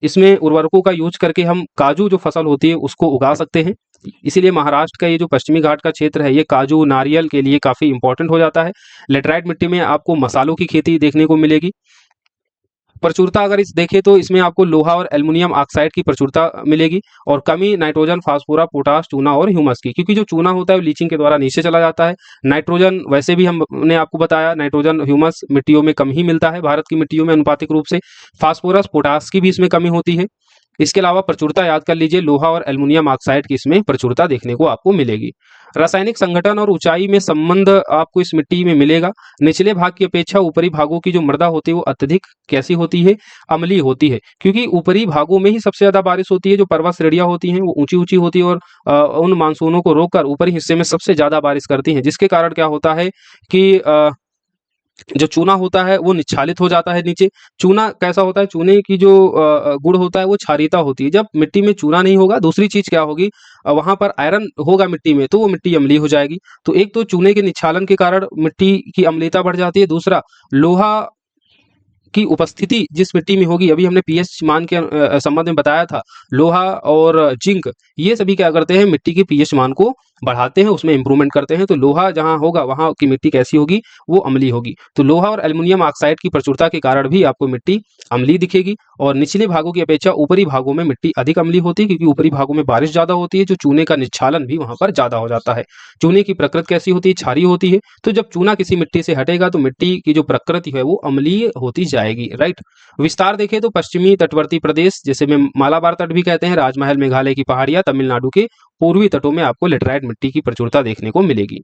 इसमें उर्वरकों का यूज करके हम काजू जो फसल होती है उसको उगा सकते हैं। इसीलिए महाराष्ट्र का ये जो पश्चिमी घाट का क्षेत्र है ये काजू नारियल के लिए काफी इंपॉर्टेंट हो जाता है। लेटराइट मिट्टी में आपको मसालों की खेती देखने को मिलेगी। प्रचुरता अगर इस देखें तो इसमें आपको लोहा और एल्युमिनियम ऑक्साइड की प्रचुरता मिलेगी और कमी नाइट्रोजन, फास्फोरस, पोटाश, चूना और ह्यूमस की, क्योंकि जो चूना होता है वो लीचिंग के द्वारा नीचे चला जाता है। नाइट्रोजन वैसे भी हमने आपको बताया, नाइट्रोजन ह्यूमस मिट्टियों में कम ही मिलता है भारत की मिट्टियों में अनुपातिक रूप से। फास्फोरस, पोटाश की भी इसमें कमी होती है। इसके अलावा प्रचुरता याद कर लीजिए, लोहा और एल्युमिनियम ऑक्साइड की इसमें प्रचुरता देखने को आपको मिलेगी। रासायनिक संगठन और ऊंचाई में संबंध आपको इस मिट्टी में मिलेगा। निचले भाग की अपेक्षा ऊपरी भागों की जो मृदा होती है वो अत्यधिक कैसी होती है, अम्लीय होती है, क्योंकि ऊपरी भागों में ही सबसे ज्यादा बारिश होती है। जो पर्वत श्रेणियां होती हैं वो ऊंची ऊंची होती है और उन मानसूनों को रोककर ऊपरी हिस्से में सबसे ज्यादा बारिश करती हैं, जिसके कारण क्या होता है कि जो चूना होता है वो निच्छालित हो जाता है नीचे। चूना कैसा होता है, चूने की जो गुण होता है वो क्षारीयता होती है। जब मिट्टी में चूना नहीं होगा, दूसरी चीज क्या होगी, वहां पर आयरन होगा मिट्टी में, तो वो मिट्टी अम्लीय हो जाएगी। तो एक तो चूने के निच्छालन के कारण मिट्टी की अम्लीयता बढ़ जाती है, दूसरा लोहा की उपस्थिति जिस मिट्टी में होगी, अभी हमने पीएच मान के संबंध में बताया था, लोहा और जिंक ये सभी क्या करते हैं, मिट्टी के पीएच मान को बढ़ाते हैं, उसमें इंप्रूवमेंट करते हैं। तो लोहा जहां होगा वहां की मिट्टी कैसी होगी, वो अम्लीय होगी। तो लोहा और एल्युमिनियम ऑक्साइड की प्रचुरता के कारण भी आपको मिट्टी अम्लीय दिखेगी और निचले भागों की अपेक्षा ऊपरी भागों में मिट्टी अधिक अम्लीय होती है, क्योंकि ऊपरी भागों में बारिश ज्यादा होती है, जो चूने का निच्छालन भी वहां पर ज्यादा हो जाता है। चूने की प्रकृति कैसी होती है, क्षारीय होती है। तो जब चूना किसी मिट्टी से हटेगा तो मिट्टी की जो प्रकृति है वो अम्लीय होती जाएगी, राइट। विस्तार देखें तो पश्चिमी तटवर्ती प्रदेश, जैसे में मालाबार तट भी कहते हैं, राजमहल, मेघालय की पहाड़ियां, तमिलनाडु के पूर्वी तटों में आपको लेटराइट मिट्टी की प्रचुरता देखने को मिलेगी।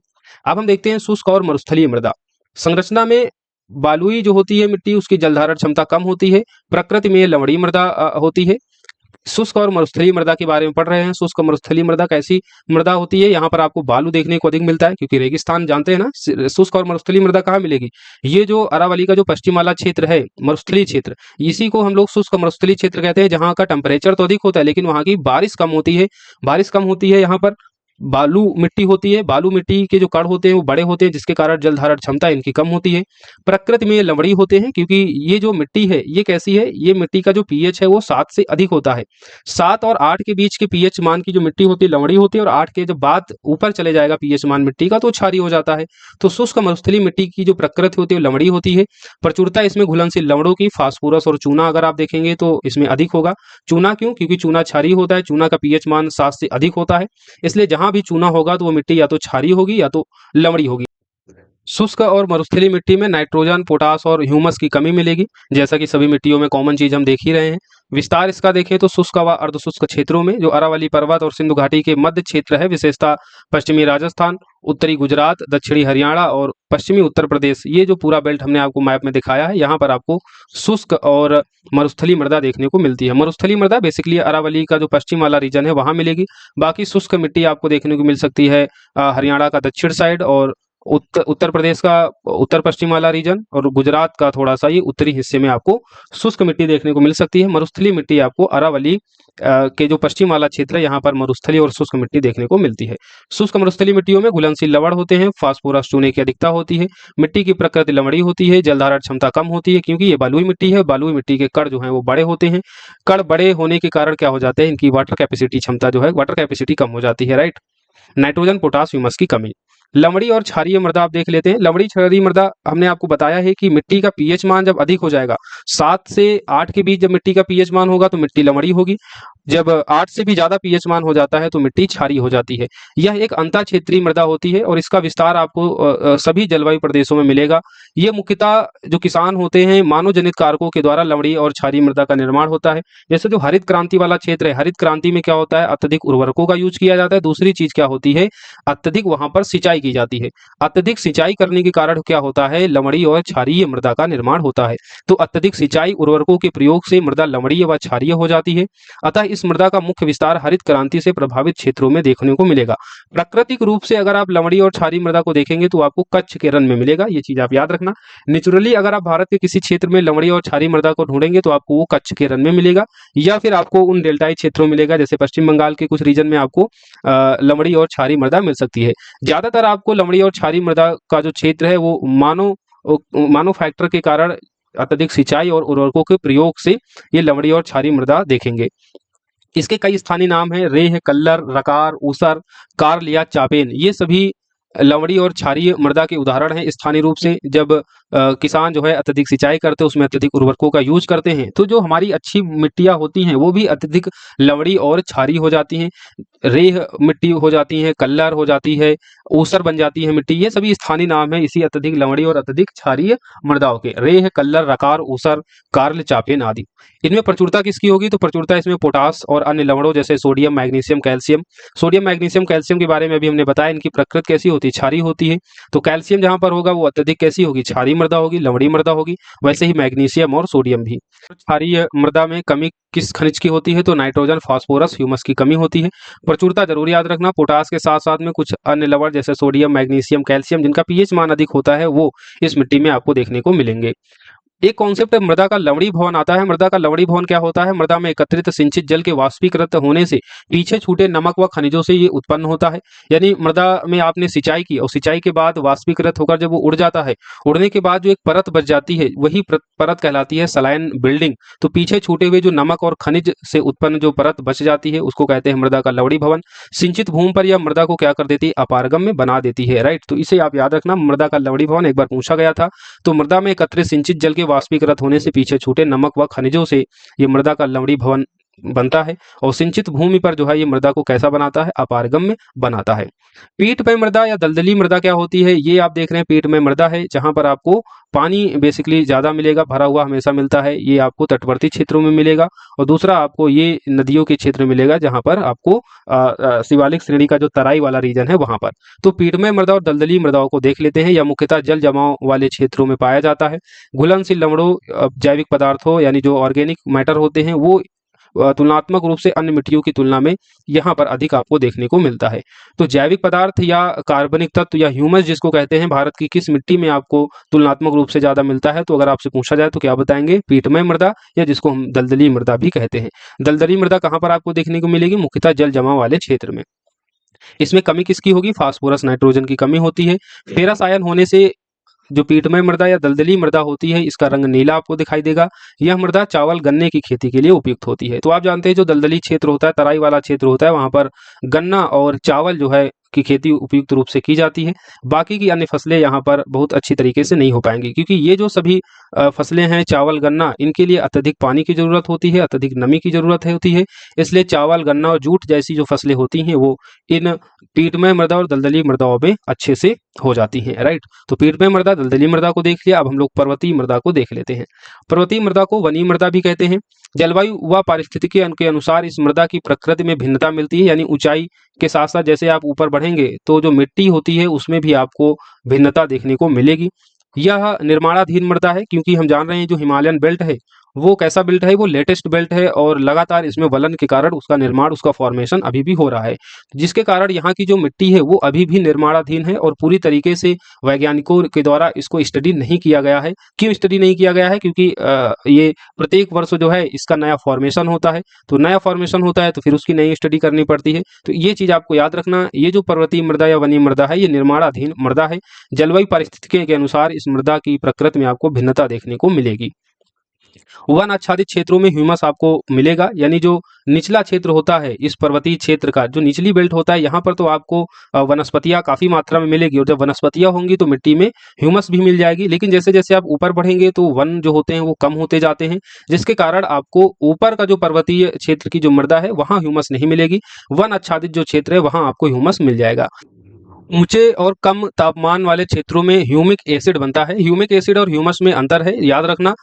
अब हम देखते हैं शुष्क और मरुस्थलीय मृदा। संरचना में बालुई जो होती है मिट्टी, उसकी जलधारण क्षमता कम होती है। प्रकृति में लवणीय मृदा होती है। शुष्क और मरुस्थलीय मृदा के बारे में पढ़ रहे हैं। शुष्क और मरुस्थलीय मृदा कैसी मृदा होती है? यहाँ पर आपको बालू देखने को अधिक मिलता है, क्योंकि रेगिस्तान जानते हैं ना। शुष्क और मरुस्थलीय मृदा कहाँ मिलेगी? ये जो अरावली का जो पश्चिम वाला क्षेत्र है, मरुस्थलीय क्षेत्र, इसी को हम लोग शुष्क मरुस्थलीय क्षेत्र कहते हैं, जहाँ का टेम्परेचर तो अधिक होता है लेकिन वहाँ की बारिश कम होती है। बारिश कम होती है, यहाँ पर बालू मिट्टी होती है। बालू मिट्टी के जो कण होते हैं वो बड़े होते हैं, जिसके कारण जल धारण क्षमता इनकी कम होती है। प्रकृति में ये लवणी होते हैं, क्योंकि ये जो मिट्टी है ये कैसी है? ये मिट्टी का जो पीएच है वो 7 से अधिक होता है। 7 और 8 के बीच के पीएच मान की जो मिट्टी होती है लवणी होती है, और 8 के जब बाद ऊपर चले जाएगा पीएच मान मिट्टी का तो क्षारीय हो जाता है। तो शुष्क मरुस्थलीय मिट्टी की जो प्रकृति होती है वो लवणी होती है। प्रचुरता इसमें घुलनशील लवणों की, फास्फोरस और चूना अगर आप देखेंगे तो इसमें अधिक होगा। चूना क्यों? क्योंकि चूना क्षारीय होता है। चूना का पीएच मान 7 से अधिक होता है, इसलिए जहां भी चूना होगा तो वो मिट्टी या तो क्षारीय होगी या तो लवणी होगी। शुष्क और मरुस्थलीय मिट्टी में नाइट्रोजन, पोटास और ह्यूमस की कमी मिलेगी, जैसा कि सभी मिट्टियों में कॉमन चीज हम देख ही रहे हैं। विस्तार इसका देखें तो शुष्क व अर्धशुष्क क्षेत्रों में जो अरावली पर्वत और सिंधु घाटी के मध्य क्षेत्र है, विशेषतः पश्चिमी राजस्थान, उत्तरी गुजरात, दक्षिणी हरियाणा और पश्चिमी उत्तर प्रदेश, ये जो पूरा बेल्ट हमने आपको मैप में दिखाया है, यहाँ पर आपको शुष्क और मरुस्थलीय मृदा देखने को मिलती है। मरुस्थलीय मृदा बेसिकली अरावली का जो पश्चिम वाला रीजन है वहां मिलेगी। बाकी शुष्क मिट्टी आपको देखने को मिल सकती है हरियाणा का दक्षिण साइड, और उत्तर प्रदेश का उत्तर पश्चिम वाला रीजन, और गुजरात का थोड़ा सा ये उत्तरी हिस्से में आपको शुष्क मिट्टी देखने को मिल सकती है। मरुस्थलीय मिट्टी आपको अरावली के जो पश्चिम वाला क्षेत्र है यहाँ पर मरुस्थलीय और शुष्क मिट्टी देखने को मिलती है। शुष्क मरुस्थलीय मिट्टियों में घुलनशील लवण होते हैं, फास्फोरस चूने की अधिकता होती है, मिट्टी की प्रकृति लवणी होती है, जलधारण क्षमता कम होती है, क्योंकि ये बालुई मिट्टी है। बालुई मिट्टी के कण जो है वो बड़े होते हैं। कण बड़े होने के कारण क्या हो जाते हैं? इनकी वाटर कैपेसिटी क्षमता जो है, वाटर कैपेसिटी कम हो जाती है, राइट। नाइट्रोजन, पोटास, ह्यूमस की कमी। लवणी और क्षारीय मृदा आप देख लेते हैं। लवणी क्षारीय मृदा हमने आपको बताया है कि मिट्टी का पीएच मान जब अधिक हो जाएगा, 7 से 8 के बीच जब मिट्टी का पीएच मान होगा तो मिट्टी लवणी होगी। जब 8 से भी ज्यादा पीएच मान हो जाता है तो मिट्टी क्षारीय हो जाती है। यह एक अंतर क्षेत्रीय मृदा होती है और इसका विस्तार आपको सभी जलवायु प्रदेशों में मिलेगा। ये मुख्यतः जो किसान होते हैं मानव जनित कारकों के द्वारा लवणी और क्षारीय मृदा का निर्माण होता है। जैसे जो हरित क्रांति वाला क्षेत्र है, हरित क्रांति में क्या होता है? अत्यधिक उर्वरकों का यूज किया जाता है। दूसरी चीज क्या होती है? अत्यधिक वहां पर सिंचाई की जाती है। अत्यधिक सिंचाई करने के कारण क्या होता है? लवणीय और क्षारीय मृदा का निर्माण होता है। तो अत्यधिक सिंचाई, उर्वरकों के प्रयोग से मृदा लवणीय व क्षारीय हो जाती है। अतः इस मृदा का मुख्य विस्तार हरित क्रांति से प्रभावित क्षेत्रों में देखने को मिलेगा। प्राकृतिक रूप से अगर आप लवणीय और क्षारीय मृदा को देखेंगे तो आपको कच्छ के रन में मिलेगा, ये चीज आप याद रखना। नेचुरली अगर आप भारत के किसी क्षेत्र में लवणीय और क्षारीय मृदा को ढूंढेंगे तो आपको वो कच्छ के रन में मिलेगा, या फिर आपको उन डेल्टाई क्षेत्रों में मिलेगा, जैसे पश्चिम बंगाल के कुछ रीजन में आपको लवणीय और क्षारीय मृदा मिल सकती है। ज्यादातर आपको लवणीय और क्षारीय मृदा का जो क्षेत्र है वो मानो फैक्टर के कारण अत्यधिक सिंचाई और उर्वरकों के प्रयोग से ये लवणीय और क्षारीय मृदा देखेंगे। इसके कई स्थानीय नाम हैं: रेह, कल्लर, रकार, ऊसर, कार्ल या चापेन। ये सभी लवणी और क्षारीय मृदा के उदाहरण हैं। स्थानीय रूप से जब किसान जो है अत्यधिक सिंचाई करते हैं, उसमें अत्यधिक उर्वरकों का यूज करते हैं, तो जो हमारी अच्छी मिट्टियां होती हैं वो भी अत्यधिक लवणी और क्षारीय हो जाती हैं। रेह मिट्टी हो जाती है, कल्लर हो जाती है, ऊसर बन जाती है मिट्टी। ये सभी स्थानीय नाम है इसी अत्यधिक लवणी और अत्यधिक क्षारीय मृदाओं के: रेह, कल्लर, रकार, ऊसर, कार्ल, चापेन आदि। इनमें प्रचुरता किसकी होगी? तो प्रचुरता इसमें पोटास और अन्य लवणों जैसे sodium, magnesium, calcium. Sodium, magnesium, calcium के बारे में अभी हमने बताया, इनकी प्रकृति कैसी होती है? क्षारीय होती है। तो कैल्शियम जहां पर होगा वो अत्यधिक कैसी होगी? क्षारीय मृदा होगी, लवणी मृदा होगी। वैसे ही मैग्नीशियम और सोडियम भी। क्षारीय मृदा में कमी किस खनिज की होती है? तो नाइट्रोजन, फास्फोरस, ह्यूमस की कमी होती है। प्रचुरता जरूर याद रखना, पोटास के साथ साथ में कुछ अन्य लवण जैसे सोडियम, मैग्नीशियम, कैल्शियम, जिनका पीएच मान अधिक होता है वो इस मिट्टी में आपको देखने को मिलेंगे। एक कॉन्सेप्ट मृदा का लवणी भवन आता है। मृदा का लवणी भवन क्या होता है? मृदा में एकत्रित सिंचित जल के वाष्पीकृत होने से पीछे छूटे नमक व खनिजों से ये उत्पन्न होता है। यानी मृदा में आपने सिंचाई की और सिंचाई के बाद वाष्पीकृत होकर जब वो उड़ जाता है, उड़ने के बाद जो एक परत बच जाती है वही परत कहलाती है सलाइन बिल्डिंग। तो पीछे छूटे हुए जो नमक और खनिज से उत्पन्न जो परत बच जाती है उसको कहते हैं मृदा का लवणी भवन। सिंचित भूमि पर यह मृदा को क्या कर देती है? अपारगम में बना देती है, राइट। तो इसे आप याद रखना, मृदा का लवणी भवन एक बार पूछा गया था। तो मृदा में एकत्रित सिंचित जल के वाष्पीकृत होने से पीछे छूटे नमक व खनिजों से ये मृदा का लवणी भवन बनता है। और सिंचित भूमि पर जो है ये मृदा को कैसा बनाता है? अपारगम में बनाता है। पीठमय मृदा या दलदली मृदा क्या होती है? ये आप देख रहे हैं पीठमय मृदा है, जहां पर आपको पानी बेसिकली ज्यादा मिलेगा, भरा हुआ हमेशा मिलता है। ये आपको तटवर्ती क्षेत्रों में मिलेगा, और दूसरा आपको ये नदियों के क्षेत्र में मिलेगा जहां पर आपको शिवालिक श्रेणी का जो तराई वाला रीजन है वहां पर। तो पीठमय मृदा और दलदली मृदाओं को देख लेते हैं। यह मुख्यतः जल जमाव वाले क्षेत्रों में पाया जाता है। घुलनशील लवणों, जैविक पदार्थों यानी जो ऑर्गेनिक मैटर होते हैं वो तुलनात्मक रूप से अन्य मिट्टियों की तुलना में यहाँ पर अधिक आपको देखने को मिलता है। तो जैविक पदार्थ या कार्बनिक तत्व या ह्यूमस जिसको कहते हैं, भारत की किस मिट्टी में आपको तुलनात्मक रूप से ज्यादा मिलता है? तो अगर आपसे पूछा जाए तो क्या बताएंगे? पीटमय मृदा, या जिसको हम दलदली मृदा भी कहते हैं। दलदली मृदा कहाँ पर आपको देखने को मिलेगी? मुख्यतः जल जमाव वाले क्षेत्र में। इसमें कमी किसकी होगी? फास्फोरस नाइट्रोजन की कमी होती है। फेरस आयन होने से जो पीटमय मृदा या दलदली मृदा होती है, इसका रंग नीला आपको दिखाई देगा। यह मृदा चावल गन्ने की खेती के लिए उपयुक्त होती है। तो आप जानते हैं जो दलदली क्षेत्र होता है, तराई वाला क्षेत्र होता है, वहां पर गन्ना और चावल जो है की खेती उपयुक्त रूप से की जाती है। बाकी की अन्य फसलें यहाँ पर बहुत अच्छी तरीके से नहीं हो पाएंगी, क्योंकि ये जो सभी फसलें हैं, चावल गन्ना, इनके लिए अत्यधिक पानी की जरूरत होती है, अत्यधिक नमी की जरूरत होती है। इसलिए चावल गन्ना और जूट जैसी जो फसलें होती हैं वो इन पीटमय मृदा और दलदली मृदाओं में अच्छे से हो जाती हैं। राइट, तो पीटमय मृदा, दलदली मृदा को देख लिया। अब हम लोग पर्वतीय मृदा को देख लेते हैं। पर्वतीय मृदा को वनीय मृदा भी कहते हैं। जलवायु व पारिस्थितिकी के अनुसार इस मृदा की प्रकृति में भिन्नता मिलती है, यानी ऊंचाई के साथ साथ जैसे आप ऊपर बढ़ेंगे तो जो मिट्टी होती है उसमें भी आपको भिन्नता देखने को मिलेगी। यह निर्माणाधीन मृदा है, क्योंकि हम जान रहे हैं जो हिमालयन बेल्ट है वो कैसा बेल्ट है? वो लेटेस्ट बेल्ट है, और लगातार इसमें वलन के कारण उसका निर्माण, उसका फॉर्मेशन अभी भी हो रहा है, जिसके कारण यहाँ की जो मिट्टी है वो अभी भी निर्माणाधीन है और पूरी तरीके से वैज्ञानिकों के द्वारा इसको स्टडी नहीं किया गया है। क्यों स्टडी नहीं किया गया है? क्योंकि ये प्रत्येक वर्ष जो है इसका नया फॉर्मेशन होता है, तो नया फॉर्मेशन होता है तो फिर उसकी नई स्टडी करनी पड़ती है। तो ये चीज आपको याद रखना, ये जो पर्वतीय मृदा या वनीय मृदा है ये निर्माणाधीन मृदा है। जलवायु परिस्थितियों के अनुसार इस मृदा की प्रकृति में आपको भिन्नता देखने को मिलेगी। वन आच्छादित क्षेत्रों में ह्यूमस आपको मिलेगा, यानी जो निचला क्षेत्र होता है इस पर्वतीय क्षेत्र का, जो निचली बेल्ट होता है, यहाँ पर तो आपको वनस्पतियां काफी मात्रा में मिलेगी, और जब वनस्पतियां होंगी तो मिट्टी में ह्यूमस भी मिल जाएगी। लेकिन जैसे जैसे आप ऊपर बढ़ेंगे तो वन जो होते हैं वो कम होते जाते हैं, जिसके कारण आपको ऊपर का जो पर्वतीय क्षेत्र की जो मृदा है वहां ह्यूमस नहीं मिलेगी। वन आच्छादित जो क्षेत्र है वहां आपको ह्यूमस मिल जाएगा। ऊंचे और कम तापमान वाले क्षेत्रों में ह्यूमिक एसिड बनता है। ह्यूमिक एसिड और ह्यूमस में अंतर है, याद रखना।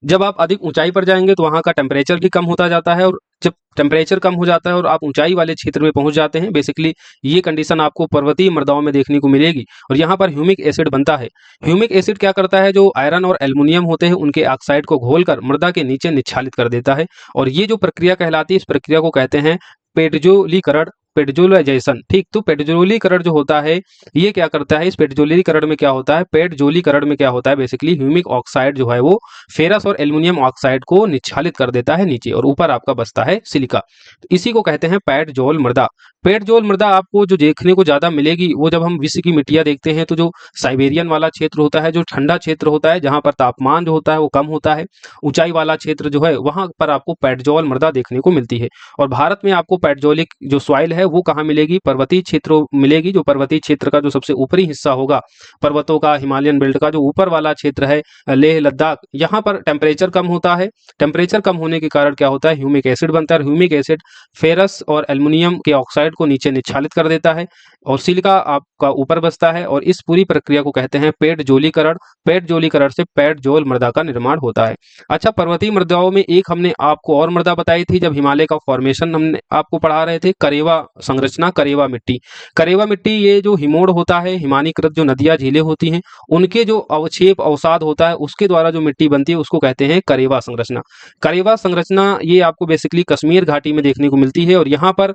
जब आप अधिक ऊंचाई पर जाएंगे तो वहां का टेम्परेचर भी कम होता जाता है, और जब टेम्परेचर कम हो जाता है और आप ऊंचाई वाले क्षेत्र में पहुंच जाते हैं, बेसिकली ये कंडीशन आपको पर्वतीय मृदाओं में देखने को मिलेगी, और यहाँ पर ह्यूमिक एसिड बनता है। ह्यूमिक एसिड क्या करता है? जो आयरन और एल्युमिनियम होते हैं उनके ऑक्साइड को घोलकर मृदा के नीचे निच्छादित कर देता है, और ये जो प्रक्रिया कहलाती है, इस प्रक्रिया को कहते हैं पेटजोलीकरण, पेटजोलाइजेशन। ठीक, तो पेटजोलीकरण जो होता है ये क्या करता है? इस पेटजोलीकरण में क्या होता है? पेटजोलीकरण में क्या होता है? बेसिकली ह्यूमिक ऑक्साइड जो है वो फेरस और एल्युमिनियम ऑक्साइड को निच्छादित कर देता है नीचे, और ऊपर आपका बचता है सिलिका। तो इसी को कहते हैं पेटजोल मृदा। पेटजोल मृदा आपको जो देखने को ज्यादा मिलेगी वो जब हम विश्व की मिट्टियां देखते हैं तो जो साइबेरियन वाला क्षेत्र होता है, जो ठंडा क्षेत्र होता है, जहां पर तापमान जो होता है वो कम होता है, ऊंचाई वाला क्षेत्र जो है वहां पर आपको पेटजोल मृदा देखने को मिलती है। और भारत में आपको पेटजोलिक जो सॉइल है वो कहाँ मिलेगी? पर्वतीय क्षेत्रों मिलेगी। जो पर्वतीय क्षेत्र का जो सबसे ऊपरी हिस्सा होगा पर्वतों का, हिमालयन बेल्ट का जो ऊपर वाला क्षेत्र है, लेह लद्दाख, यहाँ पर टेम्परेचर कम होता है। टेम्परेचर कम होने के कारण क्या होता है? ह्यूमिक एसिड बनता है, और ह्यूमिक एसिड फेरस और एल्युमिनियम के ऑक्साइड को नीचे निच्छादित कर देता है, और सिलिका आपका ऊपर बचता है, और इस पूरी प्रक्रिया को कहते हैं पेटजोलीकरण। पेटजोलीकरण से पेटजोल मृदा का निर्माण होता है। अच्छा, पर्वतीय मृदाओं में एक हमने आपको और मृदा बताई थी जब हिमालय का फॉर्मेशन हमने आपको पढ़ा रहे थे, करेवा संरचना, करेवा मिट्टी। करेवा मिट्टी ये जो हिमोड़ होता है, हिमानीकृत जो नदियां झीलें होती हैं उनके जो अवक्षेप अवसाद होता है उसके द्वारा जो मिट्टी बनती है उसको कहते हैं करेवा संरचना। करेवा संरचना ये आपको बेसिकली कश्मीर घाटी में देखने को मिलती है, और यहाँ पर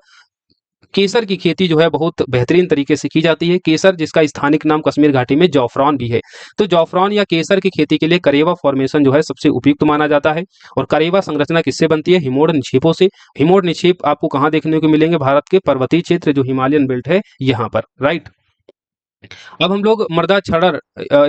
केसर की खेती जो है बहुत बेहतरीन तरीके से की जाती है। केसर जिसका स्थानिक नाम कश्मीर घाटी में जॉफ्रॉन भी है, तो जॉफ्रॉन या केसर की खेती के लिए करेवा फॉर्मेशन जो है सबसे उपयुक्त माना जाता है। और करेवा संरचना किससे बनती है? हिमोड़ निक्षेपों से। हिमोड़ निक्षेप आपको कहाँ देखने को मिलेंगे? भारत के पर्वतीय क्षेत्र जो हिमालयन बेल्ट है यहाँ पर। राइट, अब हम लोग मृदा क्षरण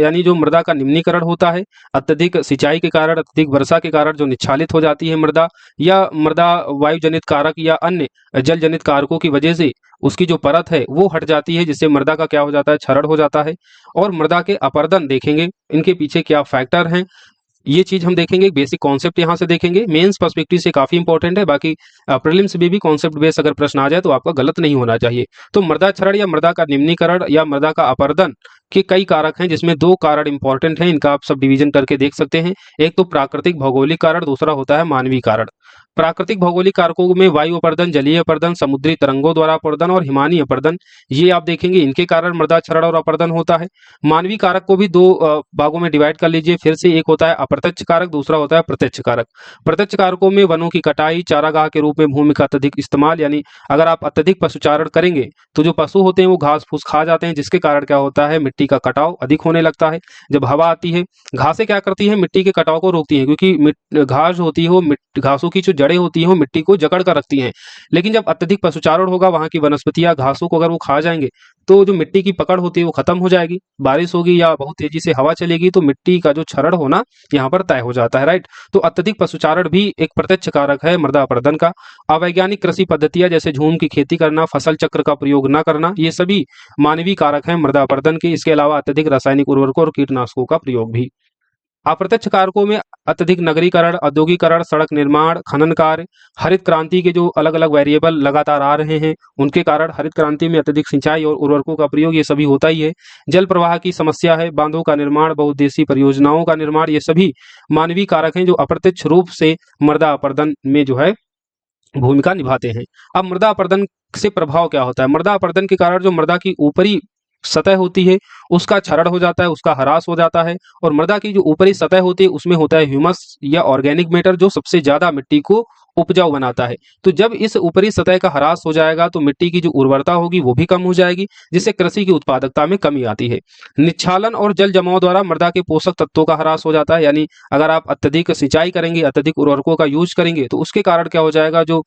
यानी जो मृदा का निम्नीकरण होता है, अत्यधिक सिंचाई के कारण, अत्यधिक वर्षा के कारण जो निच्छादित हो जाती है मृदा, या मृदा वायु जनित कारक या अन्य जल जनित कारकों की वजह से उसकी जो परत है वो हट जाती है, जिससे मृदा का क्या हो जाता है? क्षरण हो जाता है। और मृदा के अपरदन देखेंगे, इनके पीछे क्या फैक्टर हैं ये चीज हम देखेंगे। बेसिक कॉन्सेप्ट यहाँ से देखेंगे, मेंस पर्सपेक्टिव से काफी इंपॉर्टेंट है। बाकी प्रीलिम्स में भी कॉन्सेप्ट बेस अगर प्रश्न आ जाए तो आपका गलत नहीं होना चाहिए। तो मृदा क्षरण या मृदा का निम्नीकरण या मृदा का अपरदन के कई कारक हैं, जिसमें दो कारण इंपॉर्टेंट हैं, इनका आप सब डिवीजन करके देख सकते हैं। एक तो प्राकृतिक भौगोलिक कारण, दूसरा होता है मानवीय कारण। प्राकृतिक भौगोलिक कारकों में वायु अपर्दन, जलीय अपर्दन, समुद्री तरंगों द्वारा अपर्दन और हिमानी अपर्दन, ये आप देखेंगे इनके कारण मृदा क्षरण और अपर्दन होता है। मानवीय कारक को भी दो भागों में डिवाइड कर लीजिए फिर से, एक होता है अप्रत्यक्ष कारक, दूसरा होता है प्रत्यक्ष कारक। प्रत्यक्ष कारकों में वनों की कटाई, चारागाह के रूप में भूमि का अत्यधिक इस्तेमाल, यानी अगर आप अत्यधिक पशुचारण करेंगे तो जो पशु होते हैं वो घास फूस खा जाते हैं, जिसके कारण क्या होता है, मिट्टी का कटाव अधिक होने लगता है। जब हवा आती है, घासें क्या करती है, मिट्टी के कटाव को रोकती हैं, क्योंकि घास जो होती है वो घासों की जो जड़ें होती हैं वो मिट्टी को जकड़ कर रखती हैं। लेकिन जब अत्यधिक पशुचारण होगा, वहां की वनस्पतियां घासों को अगर वो खा जाएंगे तो जो मिट्टी की पकड़ होती है वो खत्म हो जाएगी। बारिश होगी या बहुत तेजी से हवा चलेगी तो मिट्टी का जो क्षरण होना यहाँ पर तय हो जाता है, राइट। तो अत्यधिक पशुचारण भी एक प्रत्यक्ष कारक है मृदा अपरदन का। अवैज्ञानिक कृषि पद्धतियां जैसे झूम की खेती करना, फसल चक्र का प्रयोग न करना, ये सभी मानवीय कारक हैं मृदा अपरदन के। इसके अलावा अत्यधिक रासायनिक उर्वरकों और कीटनाशकों का प्रयोग भी। अप्रत्यक्ष कारकों में अत्यधिक नगरीकरण, औद्योगिकरण, सड़क निर्माण, खनन कार्य, हरित क्रांति के जो अलग अलग वेरिएबल लगातार आ रहे हैं उनके कारण, हरित क्रांति में अत्यधिक सिंचाई और उर्वरकों का प्रयोग, ये सभी होता ही है। जल प्रवाह की समस्या है, बांधों का निर्माण, बहुउद्देशीय परियोजनाओं का निर्माण, ये सभी मानवीय कारक हैं जो अप्रत्यक्ष रूप से मृदा अपरदन में जो है भूमिका निभाते हैं। अब मृदा अपरदन से प्रभाव क्या होता है? मृदा अपरदन के कारण जो मृदा की ऊपरी सतह होती है उसका क्षरण हो जाता है, उसका ह्रास हो जाता है, और मृदा की जो ऊपरी सतह होती है उसमें होता है ह्यूमस या ऑर्गेनिक मैटर, जो सबसे ज्यादा मिट्टी को उपजाऊ बनाता है। तो जब इस ऊपरी सतह का ह्रास हो जाएगा तो मिट्टी की जो उर्वरता होगी वो भी कम हो जाएगी, जिससे कृषि की उत्पादकता में कमी आती है। निच्छालन और जल जमाव द्वारा मृदा के पोषक तत्वों का ह्रास हो जाता है, यानी अगर आप अत्यधिक सिंचाई करेंगे, अत्यधिक उर्वरकों का यूज करेंगे तो उसके कारण क्या हो जाएगा, जो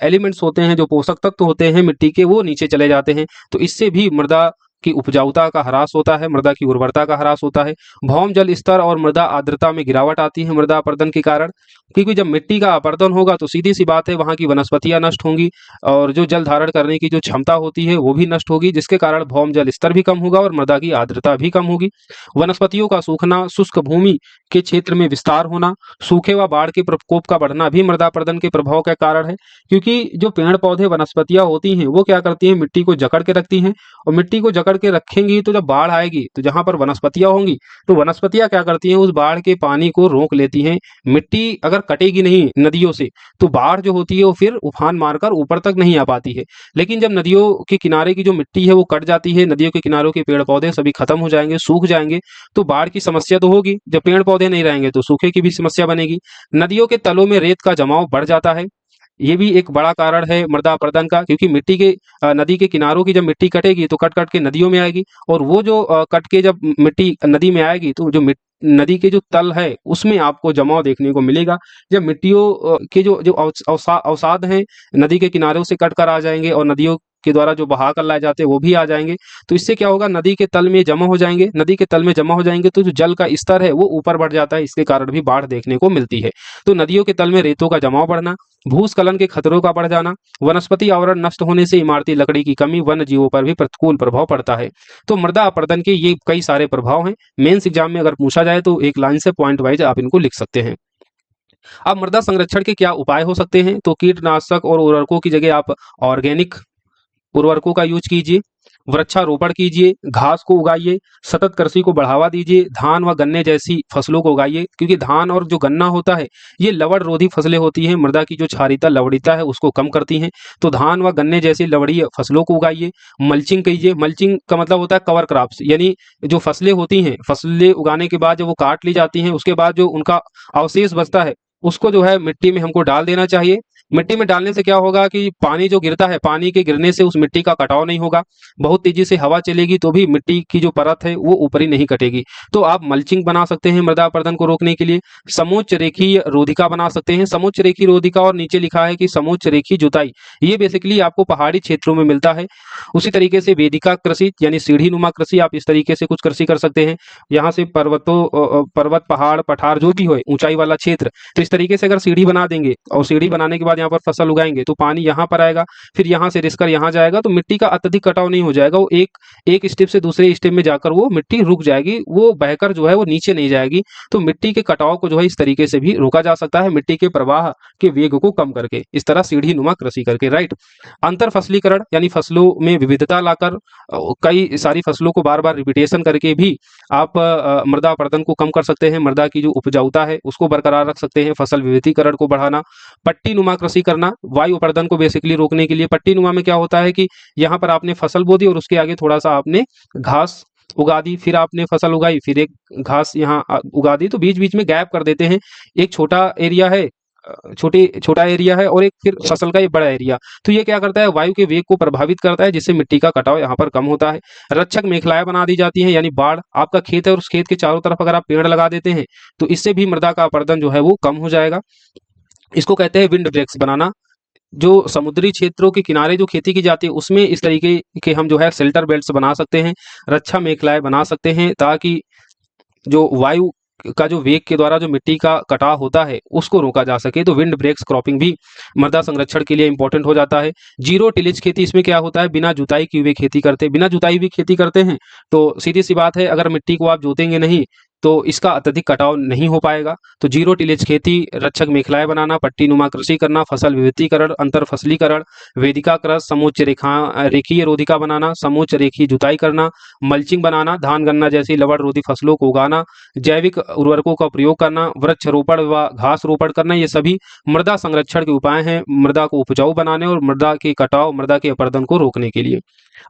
एलिमेंट्स होते हैं, जो पोषक तत्व होते हैं मिट्टी के, वो नीचे चले जाते हैं। तो इससे भी मृदा की उपजाऊता का ह्रास होता है, मृदा की उर्वरता का ह्रास होता है। भौम जल स्तर और मृदा आर्द्रता में गिरावट आती है मृदा अपरदन के कारण, क्योंकि जब मिट्टी का अपरदन होगा तो सीधी सी बात है वहां की वनस्पतियां नष्ट होंगी और जो जल धारण करने की जो क्षमता होती है वो भी नष्ट होगी, जिसके कारण भौम जल स्तर भी कम होगा और मृदा की आर्द्रता भी कम होगी। वनस्पतियों का सूखना, शुष्क भूमि के क्षेत्र में विस्तार होना, सूखे व बाढ़ के प्रकोप का बढ़ना भी मृदा अपरदन के प्रभाव का कारण है, क्योंकि जो पेड़ पौधे वनस्पतियां होती हैं वो क्या करती हैं, मिट्टी को जकड़ के रखती हैं, और मिट्टी को जकड़ के रखेंगी तो जब बाढ़ आएगी तो जहां पर वनस्पतियां होंगी तो वनस्पतियां क्या करती हैं, उस बाढ़ के पानी को रोक लेती हैं। मिट्टी अगर कटेगी नहीं नदियों से तो बाढ़ जो होती है वो फिर उफान मारकर ऊपर तक नहीं आ पाती है। लेकिन जब नदियों के किनारे की जो मिट्टी है वो कट जाती है, नदियों के किनारों के पेड़ पौधे सभी खत्म हो जाएंगे, सूख जाएंगे, तो बाढ़ की समस्या तो होगी। जब पेड़ पौधे नहीं रहेंगे तो सूखे की भी समस्या बनेगी। नदियों के तलों में रेत का जमाव बढ़ जाता है, ये भी एक बड़ा कारण है मृदा अपरदन का, क्योंकि मिट्टी के नदी के किनारों की जब मिट्टी कटेगी तो कट कट के नदियों में आएगी, और वो जो कट के जब मिट्टी नदी में आएगी तो जो नदी के जो तल है उसमें आपको जमाव देखने को मिलेगा। जब मिट्टियों के जो जो अवसाद हैं नदी के किनारों से कट कर आ जाएंगे और नदियों के द्वारा जो बहा कर लाए जाते हैं वो भी आ जाएंगे, तो इससे क्या होगा, नदी के तल में जमा हो जाएंगे। नदी के तल में जमा हो जाएंगे तो जो जल का स्तर है वो ऊपर बढ़ जाता है, इसके कारण भी बाढ़ देखने को मिलती है। तो नदियों के तल में रेतों का जमाव बढ़ना, भूस्खलन के खतरों का बढ़ जाना, वनस्पति आवरण नष्ट होने से इमारती लकड़ी की कमी, वन्य जीवों पर भी प्रतिकूल प्रभाव पड़ता है। तो मृदा अपरदन के ये कई सारे प्रभाव हैं। मेंस एग्जाम में अगर पूछा जाए तो एक लाइन से पॉइंट वाइज आप इनको लिख सकते हैं। अब मृदा संरक्षण के क्या उपाय हो सकते हैं? तो कीटनाशक और उर्वरकों की जगह आप ऑर्गेनिक उर्वरकों का यूज कीजिए, वृक्षारोपण कीजिए, घास को उगाइए, सतत कृषि को बढ़ावा दीजिए, धान व गन्ने जैसी फसलों को उगाइए, क्योंकि धान और जो गन्ना होता है ये लवण रोधी फसलें होती हैं, मृदा की जो क्षारीयता लवणीयता है उसको कम करती हैं। तो धान व गन्ने जैसी लवणीय फसलों को उगाइए। मल्चिंग कीजिए, मल्चिंग का मतलब होता है कवर क्रॉप्स, यानी जो फसलें होती हैं, फसलें उगाने के बाद जब वो काट ली जाती हैं उसके बाद जो उनका अवशेष बचता है उसको जो है मिट्टी में हमको डाल देना चाहिए। मिट्टी में डालने से क्या होगा कि पानी जो गिरता है, पानी के गिरने से उस मिट्टी का कटाव नहीं होगा। बहुत तेजी से हवा चलेगी तो भी मिट्टी की जो परत है वो ऊपरी नहीं कटेगी। तो आप मल्चिंग बना सकते हैं मृदा अपरदन को रोकने के लिए। समोच्च रेखीय रोधिका बना सकते हैं। समोच्च रेखीय रोधिका और नीचे लिखा है कि समोच्च रेखीय जुताई, ये बेसिकली आपको पहाड़ी क्षेत्रों में मिलता है। उसी तरीके से वेदिका कृषि यानी सीढ़ी नुमा कृषि, आप इस तरीके से कुछ कृषि कर सकते हैं। यहाँ से पर्वत, पहाड़, पठार जो भी हो ऊंचाई वाला क्षेत्र, तो इस तरीके से अगर सीढ़ी बना देंगे और सीढ़ी बनाने के बाद यहाँ पर फसल उगाएंगे तो पानी यहाँ पर आएगा, फिर यहाँ से रिसकर यहाँ जाएगा, तो मिट्टी का अत्यधिक कटाव नहीं हो जाएगा। वो एक स्टेप से दूसरे स्टेप में जाकर वो मिट्टी रुक जाएगी, वो बहकर जो है वो नीचे नहीं जाएगी। तो मिट्टी के कटाव को जो है इस तरीके से भी रोका जा सकता है, मिट्टी के प्रवाह के वेग को कम करके, इस तरह सीढ़ी नुमा कृषि करके, राइट। अंतर फसलीकरण यानी फसलों में विविधता लाकर कई सारी फसलों को बार बार रिपीटेशन करके भी आप मृदा अपरदन को कम कर सकते हैं, मृदा की जो उपजाऊता है उसको बरकरार रख सकते हैं। फसल विविधीकरण को बढ़ाना, पट्टी नुमा कृषि करना, वायु अपरदन को बेसिकली रोकने के लिए। पट्टी नुमा में क्या होता है कि यहाँ पर आपने फसल बो दी और उसके आगे थोड़ा सा आपने घास उगा दी, फिर आपने फसल उगाई, फिर एक घास यहाँ उगा दी, तो बीच बीच में गैप कर देते हैं। एक छोटा एरिया है, छोटा एरिया है, और एक फिर फसल का एक बड़ा एरिया। तो ये क्या करता है, वायु के वेग को प्रभावित करता है, जिससे मिट्टी का कटाव यहाँ पर कम होता है। रक्षक मेखलाएं बना दी जाती हैं, यानी बाढ़, आपका खेत है और उस खेत के चारों तरफ अगर आप पेड़ लगा देते हैं तो इससे भी मृदा का अपरदन जो है वो कम हो जाएगा। इसको कहते हैं विंड ब्रेक्स बनाना। जो समुद्री क्षेत्रों के किनारे जो खेती की जाती है उसमें इस तरीके के हम जो है शेल्टर बेल्ट्स बना सकते हैं, रक्षा मेखलाएं बना सकते हैं, ताकि जो वायु का जो वेग के द्वारा जो मिट्टी का कटाव होता है उसको रोका जा सके। तो विंड ब्रेक्स क्रॉपिंग भी मृदा संरक्षण के लिए इंपॉर्टेंट हो जाता है। जीरो टिलेज खेती, इसमें क्या होता है, बिना जुताई किए हुए खेती करते हैं, बिना जुताई हुई खेती करते हैं तो सीधी सी बात है, अगर मिट्टी को आप जोतेंगे नहीं तो इसका अत्यधिक कटाव नहीं हो पाएगा। तो जीरो टिलेज खेती, रक्षक मेखलाएं बनाना, पट्टी नुमा कृषि करना, फसल विविधीकरण, अंतर फसलीकरण, वेदिका क्रस, समोच्च रेखीय रोधिका बनाना, समोच्च रेखीय जुताई करना, मल्चिंग बनाना, धान गन्ना जैसी लवण रोधी फसलों को उगाना, जैविक उर्वरकों का प्रयोग करना, वृक्षारोपण व घास रोपण करना, ये सभी मृदा संरक्षण के उपाय हैं, मृदा को उपजाऊ बनाने और मृदा के कटाव, मृदा के अपरदन को रोकने के लिए।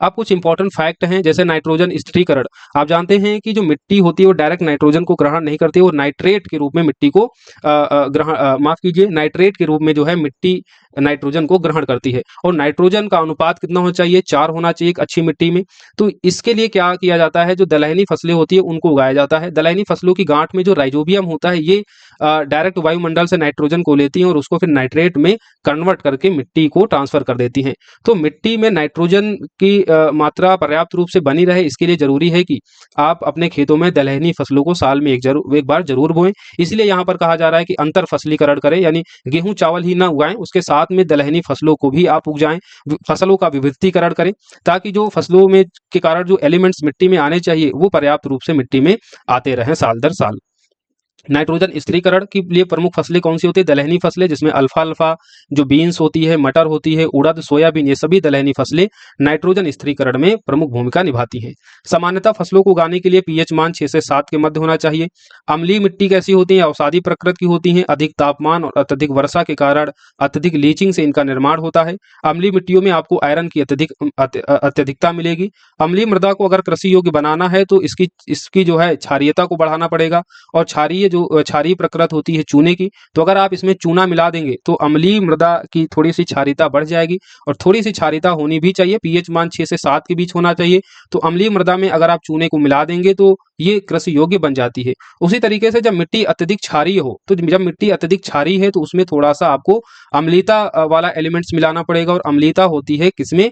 अब कुछ इंपॉर्टेंट फैक्ट हैं, जैसे नाइट्रोजन स्थिरीकरण। आप जानते हैं कि जो मिट्टी होती है वो डायरेक्ट नाइट्रोजन को ग्रहण नहीं करती, वो नाइट्रेट के रूप में मिट्टी को माफ कीजिए, नाइट्रेट के रूप में जो है मिट्टी नाइट्रोजन को ग्रहण करती है। और नाइट्रोजन का अनुपात कितना होना चाहिए, 4 होना चाहिए एक अच्छी मिट्टी में। तो इसके लिए क्या किया जाता है, जो दलहनी फसलें होती है उनको उगाया जाता है। दलहनी फसलों की गांठ में जो राइजोबियम होता है ये डायरेक्ट वायुमंडल से नाइट्रोजन को लेती है और उसको फिर नाइट्रेट में कन्वर्ट करके मिट्टी को ट्रांसफर कर देती हैं। तो मिट्टी में नाइट्रोजन की मात्रा पर्याप्त रूप से बनी रहे, इसके लिए जरूरी है कि आप अपने खेतों में दलहनी फसलों को साल में एक बार जरूर बोएं। इसलिए यहाँ पर कहा जा रहा है कि अंतर फसलीकरण करें, यानी गेहूं चावल ही ना उगाएं, उसके साथ में दलहनी फसलों को भी आप उगाएं, फसलों का विविधीकरण करें, ताकि जो फसलों में के कारण जो एलिमेंट्स मिट्टी में आने चाहिए वो पर्याप्त रूप से मिट्टी में आते रहें साल दर साल। नाइट्रोजन स्थिरीकरण के लिए प्रमुख फसलें कौन सी होती है, दलहनी फसलें, जिसमें अल्फा जो बीन्स होती है, मटर होती है, उड़द, सोयाबीन, ये सभी दलहनी फसलें नाइट्रोजन स्थिरीकरण में प्रमुख भूमिका निभाती हैं। सामान्यतः फसलों को उगाने के लिए पीएच मान 6 से 7 के मध्य होना चाहिए। अम्लीय मिट्टी कैसी होती है, अवसादी प्रकृति की होती है, अधिक तापमान और अत्यधिक वर्षा के कारण अत्यधिक लीचिंग से इनका निर्माण होता है। अम्लीय मिट्टियों में आपको आयरन की अत्यधिकता मिलेगी। अम्लीय मृदा को अगर कृषि योग्य बनाना है तो इसकी जो है क्षारीयता को बढ़ाना पड़ेगा, और क्षारीय प्रकृति होती है चूने की, तो अगर आप इसमें चूना मिला देंगे तो अम्लीय मृदा की थोड़ी सी क्षारीयता बढ़ जाएगी, और थोड़ी सी क्षारीयता होनी भी चाहिए, पीएच मान 6 से 7 के बीच होना चाहिए। तो अम्लीय मृदा में अगर आप चूने को मिला देंगे तो ये कृषि योग्य बन जाती है। उसी तरीके से जब मिट्टी अत्यधिक क्षारीय हो, तो जब मिट्टी अत्यधिक क्षारीय है तो उसमें थोड़ा सा आपको अम्लीयता वाला एलिमेंट्स मिलाना पड़ेगा, और अम्लीयता होती है किसमें,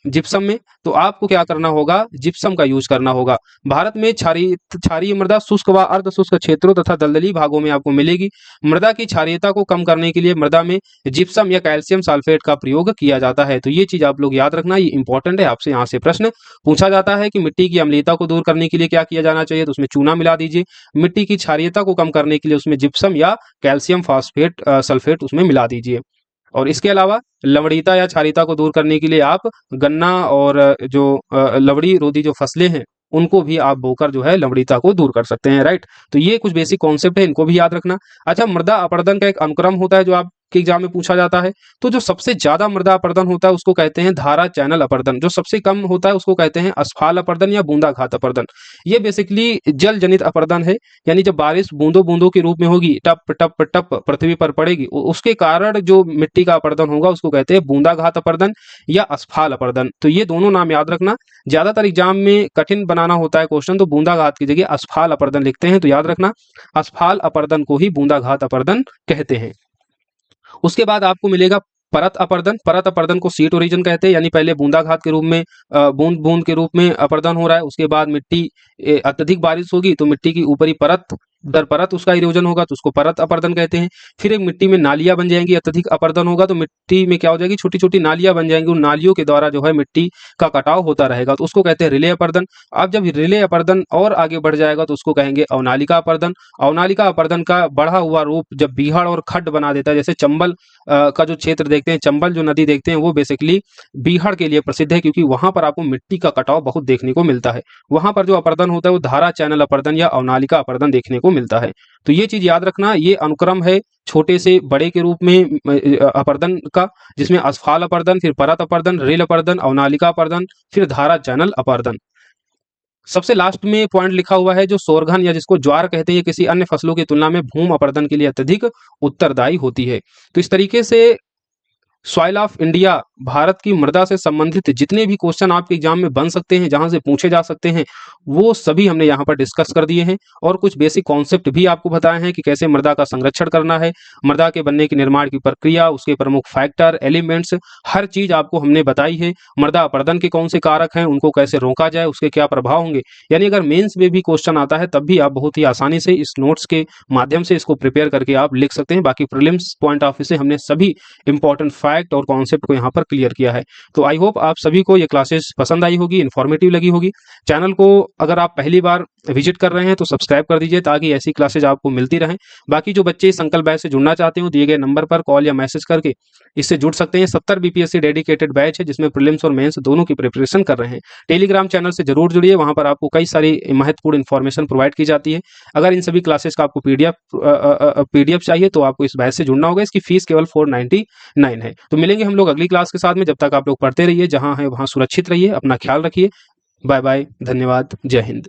जिप्सम में। तो आपको क्या करना होगा, जिप्सम का यूज करना होगा। भारत में क्षारीय मृदा शुष्क व अर्ध शुष्क क्षेत्रों तथा दलदली भागों में आपको मिलेगी। मृदा की क्षारीयता को कम करने के लिए मृदा में जिप्सम या कैल्शियम सल्फेट का प्रयोग किया जाता है। तो ये चीज आप लोग याद रखना, ये इंपॉर्टेंट है, आपसे यहाँ से प्रश्न पूछा जाता है कि मिट्टी की अम्लीयता को दूर करने के लिए क्या किया जाना चाहिए, तो उसमें चूना मिला दीजिए। मिट्टी की क्षारीयता को कम करने के लिए उसमें जिप्सम या कैल्शियम फॉस्फेट सल्फेट उसमें मिला दीजिए। और इसके अलावा लवणीयता या क्षारीयता को दूर करने के लिए आप गन्ना और जो लवणी रोधी जो फसलें हैं उनको भी आप बोकर जो है लवणीयता को दूर कर सकते हैं, राइट। तो ये कुछ बेसिक कॉन्सेप्ट है, इनको भी याद रखना। अच्छा, मृदा अपरदन का एक अनुक्रम होता है जो आप के एग्जाम में पूछा जाता है। तो जो सबसे ज्यादा मृदा अपरदन होता है उसको कहते हैं धारा चैनल अपरदन, जो सबसे कम होता है उसको कहते हैं अस्फाल अपरदन या बूंदाघात अपरदन। ये बेसिकली जल जनित अपरदन है, यानी जब बारिश बूंदों बूंदों के रूप में होगी, टप टप टप पृथ्वी पर पड़ेगी, उसके कारण जो मिट्टी का अपरदन होगा उसको कहते हैं बूंदाघात अपरदन या अस्फाल अपरदन। तो ये दोनों नाम याद रखना, ज्यादातर एग्जाम में कठिन बनाना होता है क्वेश्चन तो बूंदाघात की जगह अस्फाल अपरदन लिखते हैं, तो याद रखना अस्फाल अपरदन को ही बूंदाघात अपरदन कहते हैं। उसके बाद आपको मिलेगा परत अपरदन। परत अपरदन को सीट ओरिजन कहते हैं, यानी पहले बूंदाघात के रूप में बूंद बूंद के रूप में अपरदन हो रहा है, उसके बाद मिट्टी अत्यधिक बारिश होगी तो मिट्टी की ऊपरी परत दर परत उसका इरोजन होगा तो उसको परत अपर्दन कहते हैं। फिर एक मिट्टी में नालियां बन जाएंगी, अत्यधिक अपर्दन होगा तो मिट्टी में क्या हो जाएगी, छोटी छोटी नालियां बन जाएंगी, उन नालियों के द्वारा जो है मिट्टी का कटाव होता रहेगा तो उसको कहते हैं रिले अपर्दन। अब जब रिले अपर्दन और आगे बढ़ जाएगा तो उसको कहेंगे अवनालिका अपर्दन। अवनालिका अपर्दन का बढ़ा हुआ रूप जब बीहड़ और खड्ड बना देता है, जैसे चंबल का जो क्षेत्र देखते हैं, चंबल जो नदी देखते हैं, वो बेसिकली बीहड़ के लिए प्रसिद्ध है क्योंकि वहां पर आपको मिट्टी का कटाव बहुत देखने को मिलता है। वहां पर जो अपर्दन होता है वो धारा चैनल अपर्दन या अवनालिका अपर्दन देखने को मिलता है। तो ये चीज याद रखना, ये अनुक्रम है छोटे से बड़े के रूप में अपर्दन का, जिसमें असफाल अपर्दन, फिर परत अपर्दन, रेल अपर्दन, अवनालिका अपर्दन, फिर धारा चैनल अपर्दन। सबसे लास्ट में पॉइंट लिखा हुआ है जो सोरघन या जिसको ज्वार कहते हैं, किसी अन्य फसलों की तुलना में भूम अपर्दन के लिए अत्यधिक उत्तरदायी होती है। तो इस तरीके से सॉइल ऑफ इंडिया, भारत की मृदा से संबंधित जितने भी क्वेश्चन आपके एग्जाम में बन सकते हैं, जहां से पूछे जा सकते हैं, वो सभी हमने यहाँ पर डिस्कस कर दिए हैं और कुछ बेसिक कॉन्सेप्ट भी आपको बताए हैं कि कैसे मृदा का संरक्षण करना है, मृदा के बनने की निर्माण की प्रक्रिया, उसके प्रमुख फैक्टर, एलिमेंट्स, हर चीज आपको हमने बताई है। मृदा अपर्दन के कौन से कारक हैं, उनको कैसे रोका जाए, उसके क्या प्रभाव होंगे। यानी अगर मेंस में भी क्वेश्चन आता है तब भी आप बहुत ही आसानी से इस नोट्स के माध्यम से इसको प्रिपेयर करके आप लिख सकते हैं। बाकी प्रीलिम्स पॉइंट ऑफ व्यू से हमने सभी इंपॉर्टेंट फैक्ट और कॉन्सेप्ट को यहाँ पर क्लियर किया है। तो आई होप आप सभी को ये क्लासेस पसंद आई होगी, इन्फॉर्मेटिव लगी होगी। चैनल को अगर आप पहली बार विजिट कर रहे हैं तो सब्सक्राइब कर दीजिए ताकि ऐसी क्लासेज आपको मिलती रहें। बाकी जो बच्चे संकल्प बैच से जुड़ना चाहते हो, दिए गए नंबर पर कॉल या मैसेज करके इससे जुड़ सकते हैं। 70 बीपीएससी डेडिकेटेड बैच है जिसमें प्रीलिम्स और मेंस दोनों की प्रिपरेशन कर रहे हैं। टेलीग्राम चैनल से जरूर जुड़िए, वहां पर आपको कई सारी महत्वपूर्ण इन्फॉर्मेशन प्रोवाइड की जाती है। अगर इन सभी क्लासेस का आपको पीडीएफ चाहिए तो आपको इस बैच से जुड़ना होगा। इसकी फीस केवल 499 है। तो मिलेंगे हम लोग अगली क्लास के साथ में। जब तक आप लोग पढ़ते रहिए, जहां है वहां सुरक्षित रहिए, अपना ख्याल रखिए। बाय बाय, धन्यवाद, जय हिंद।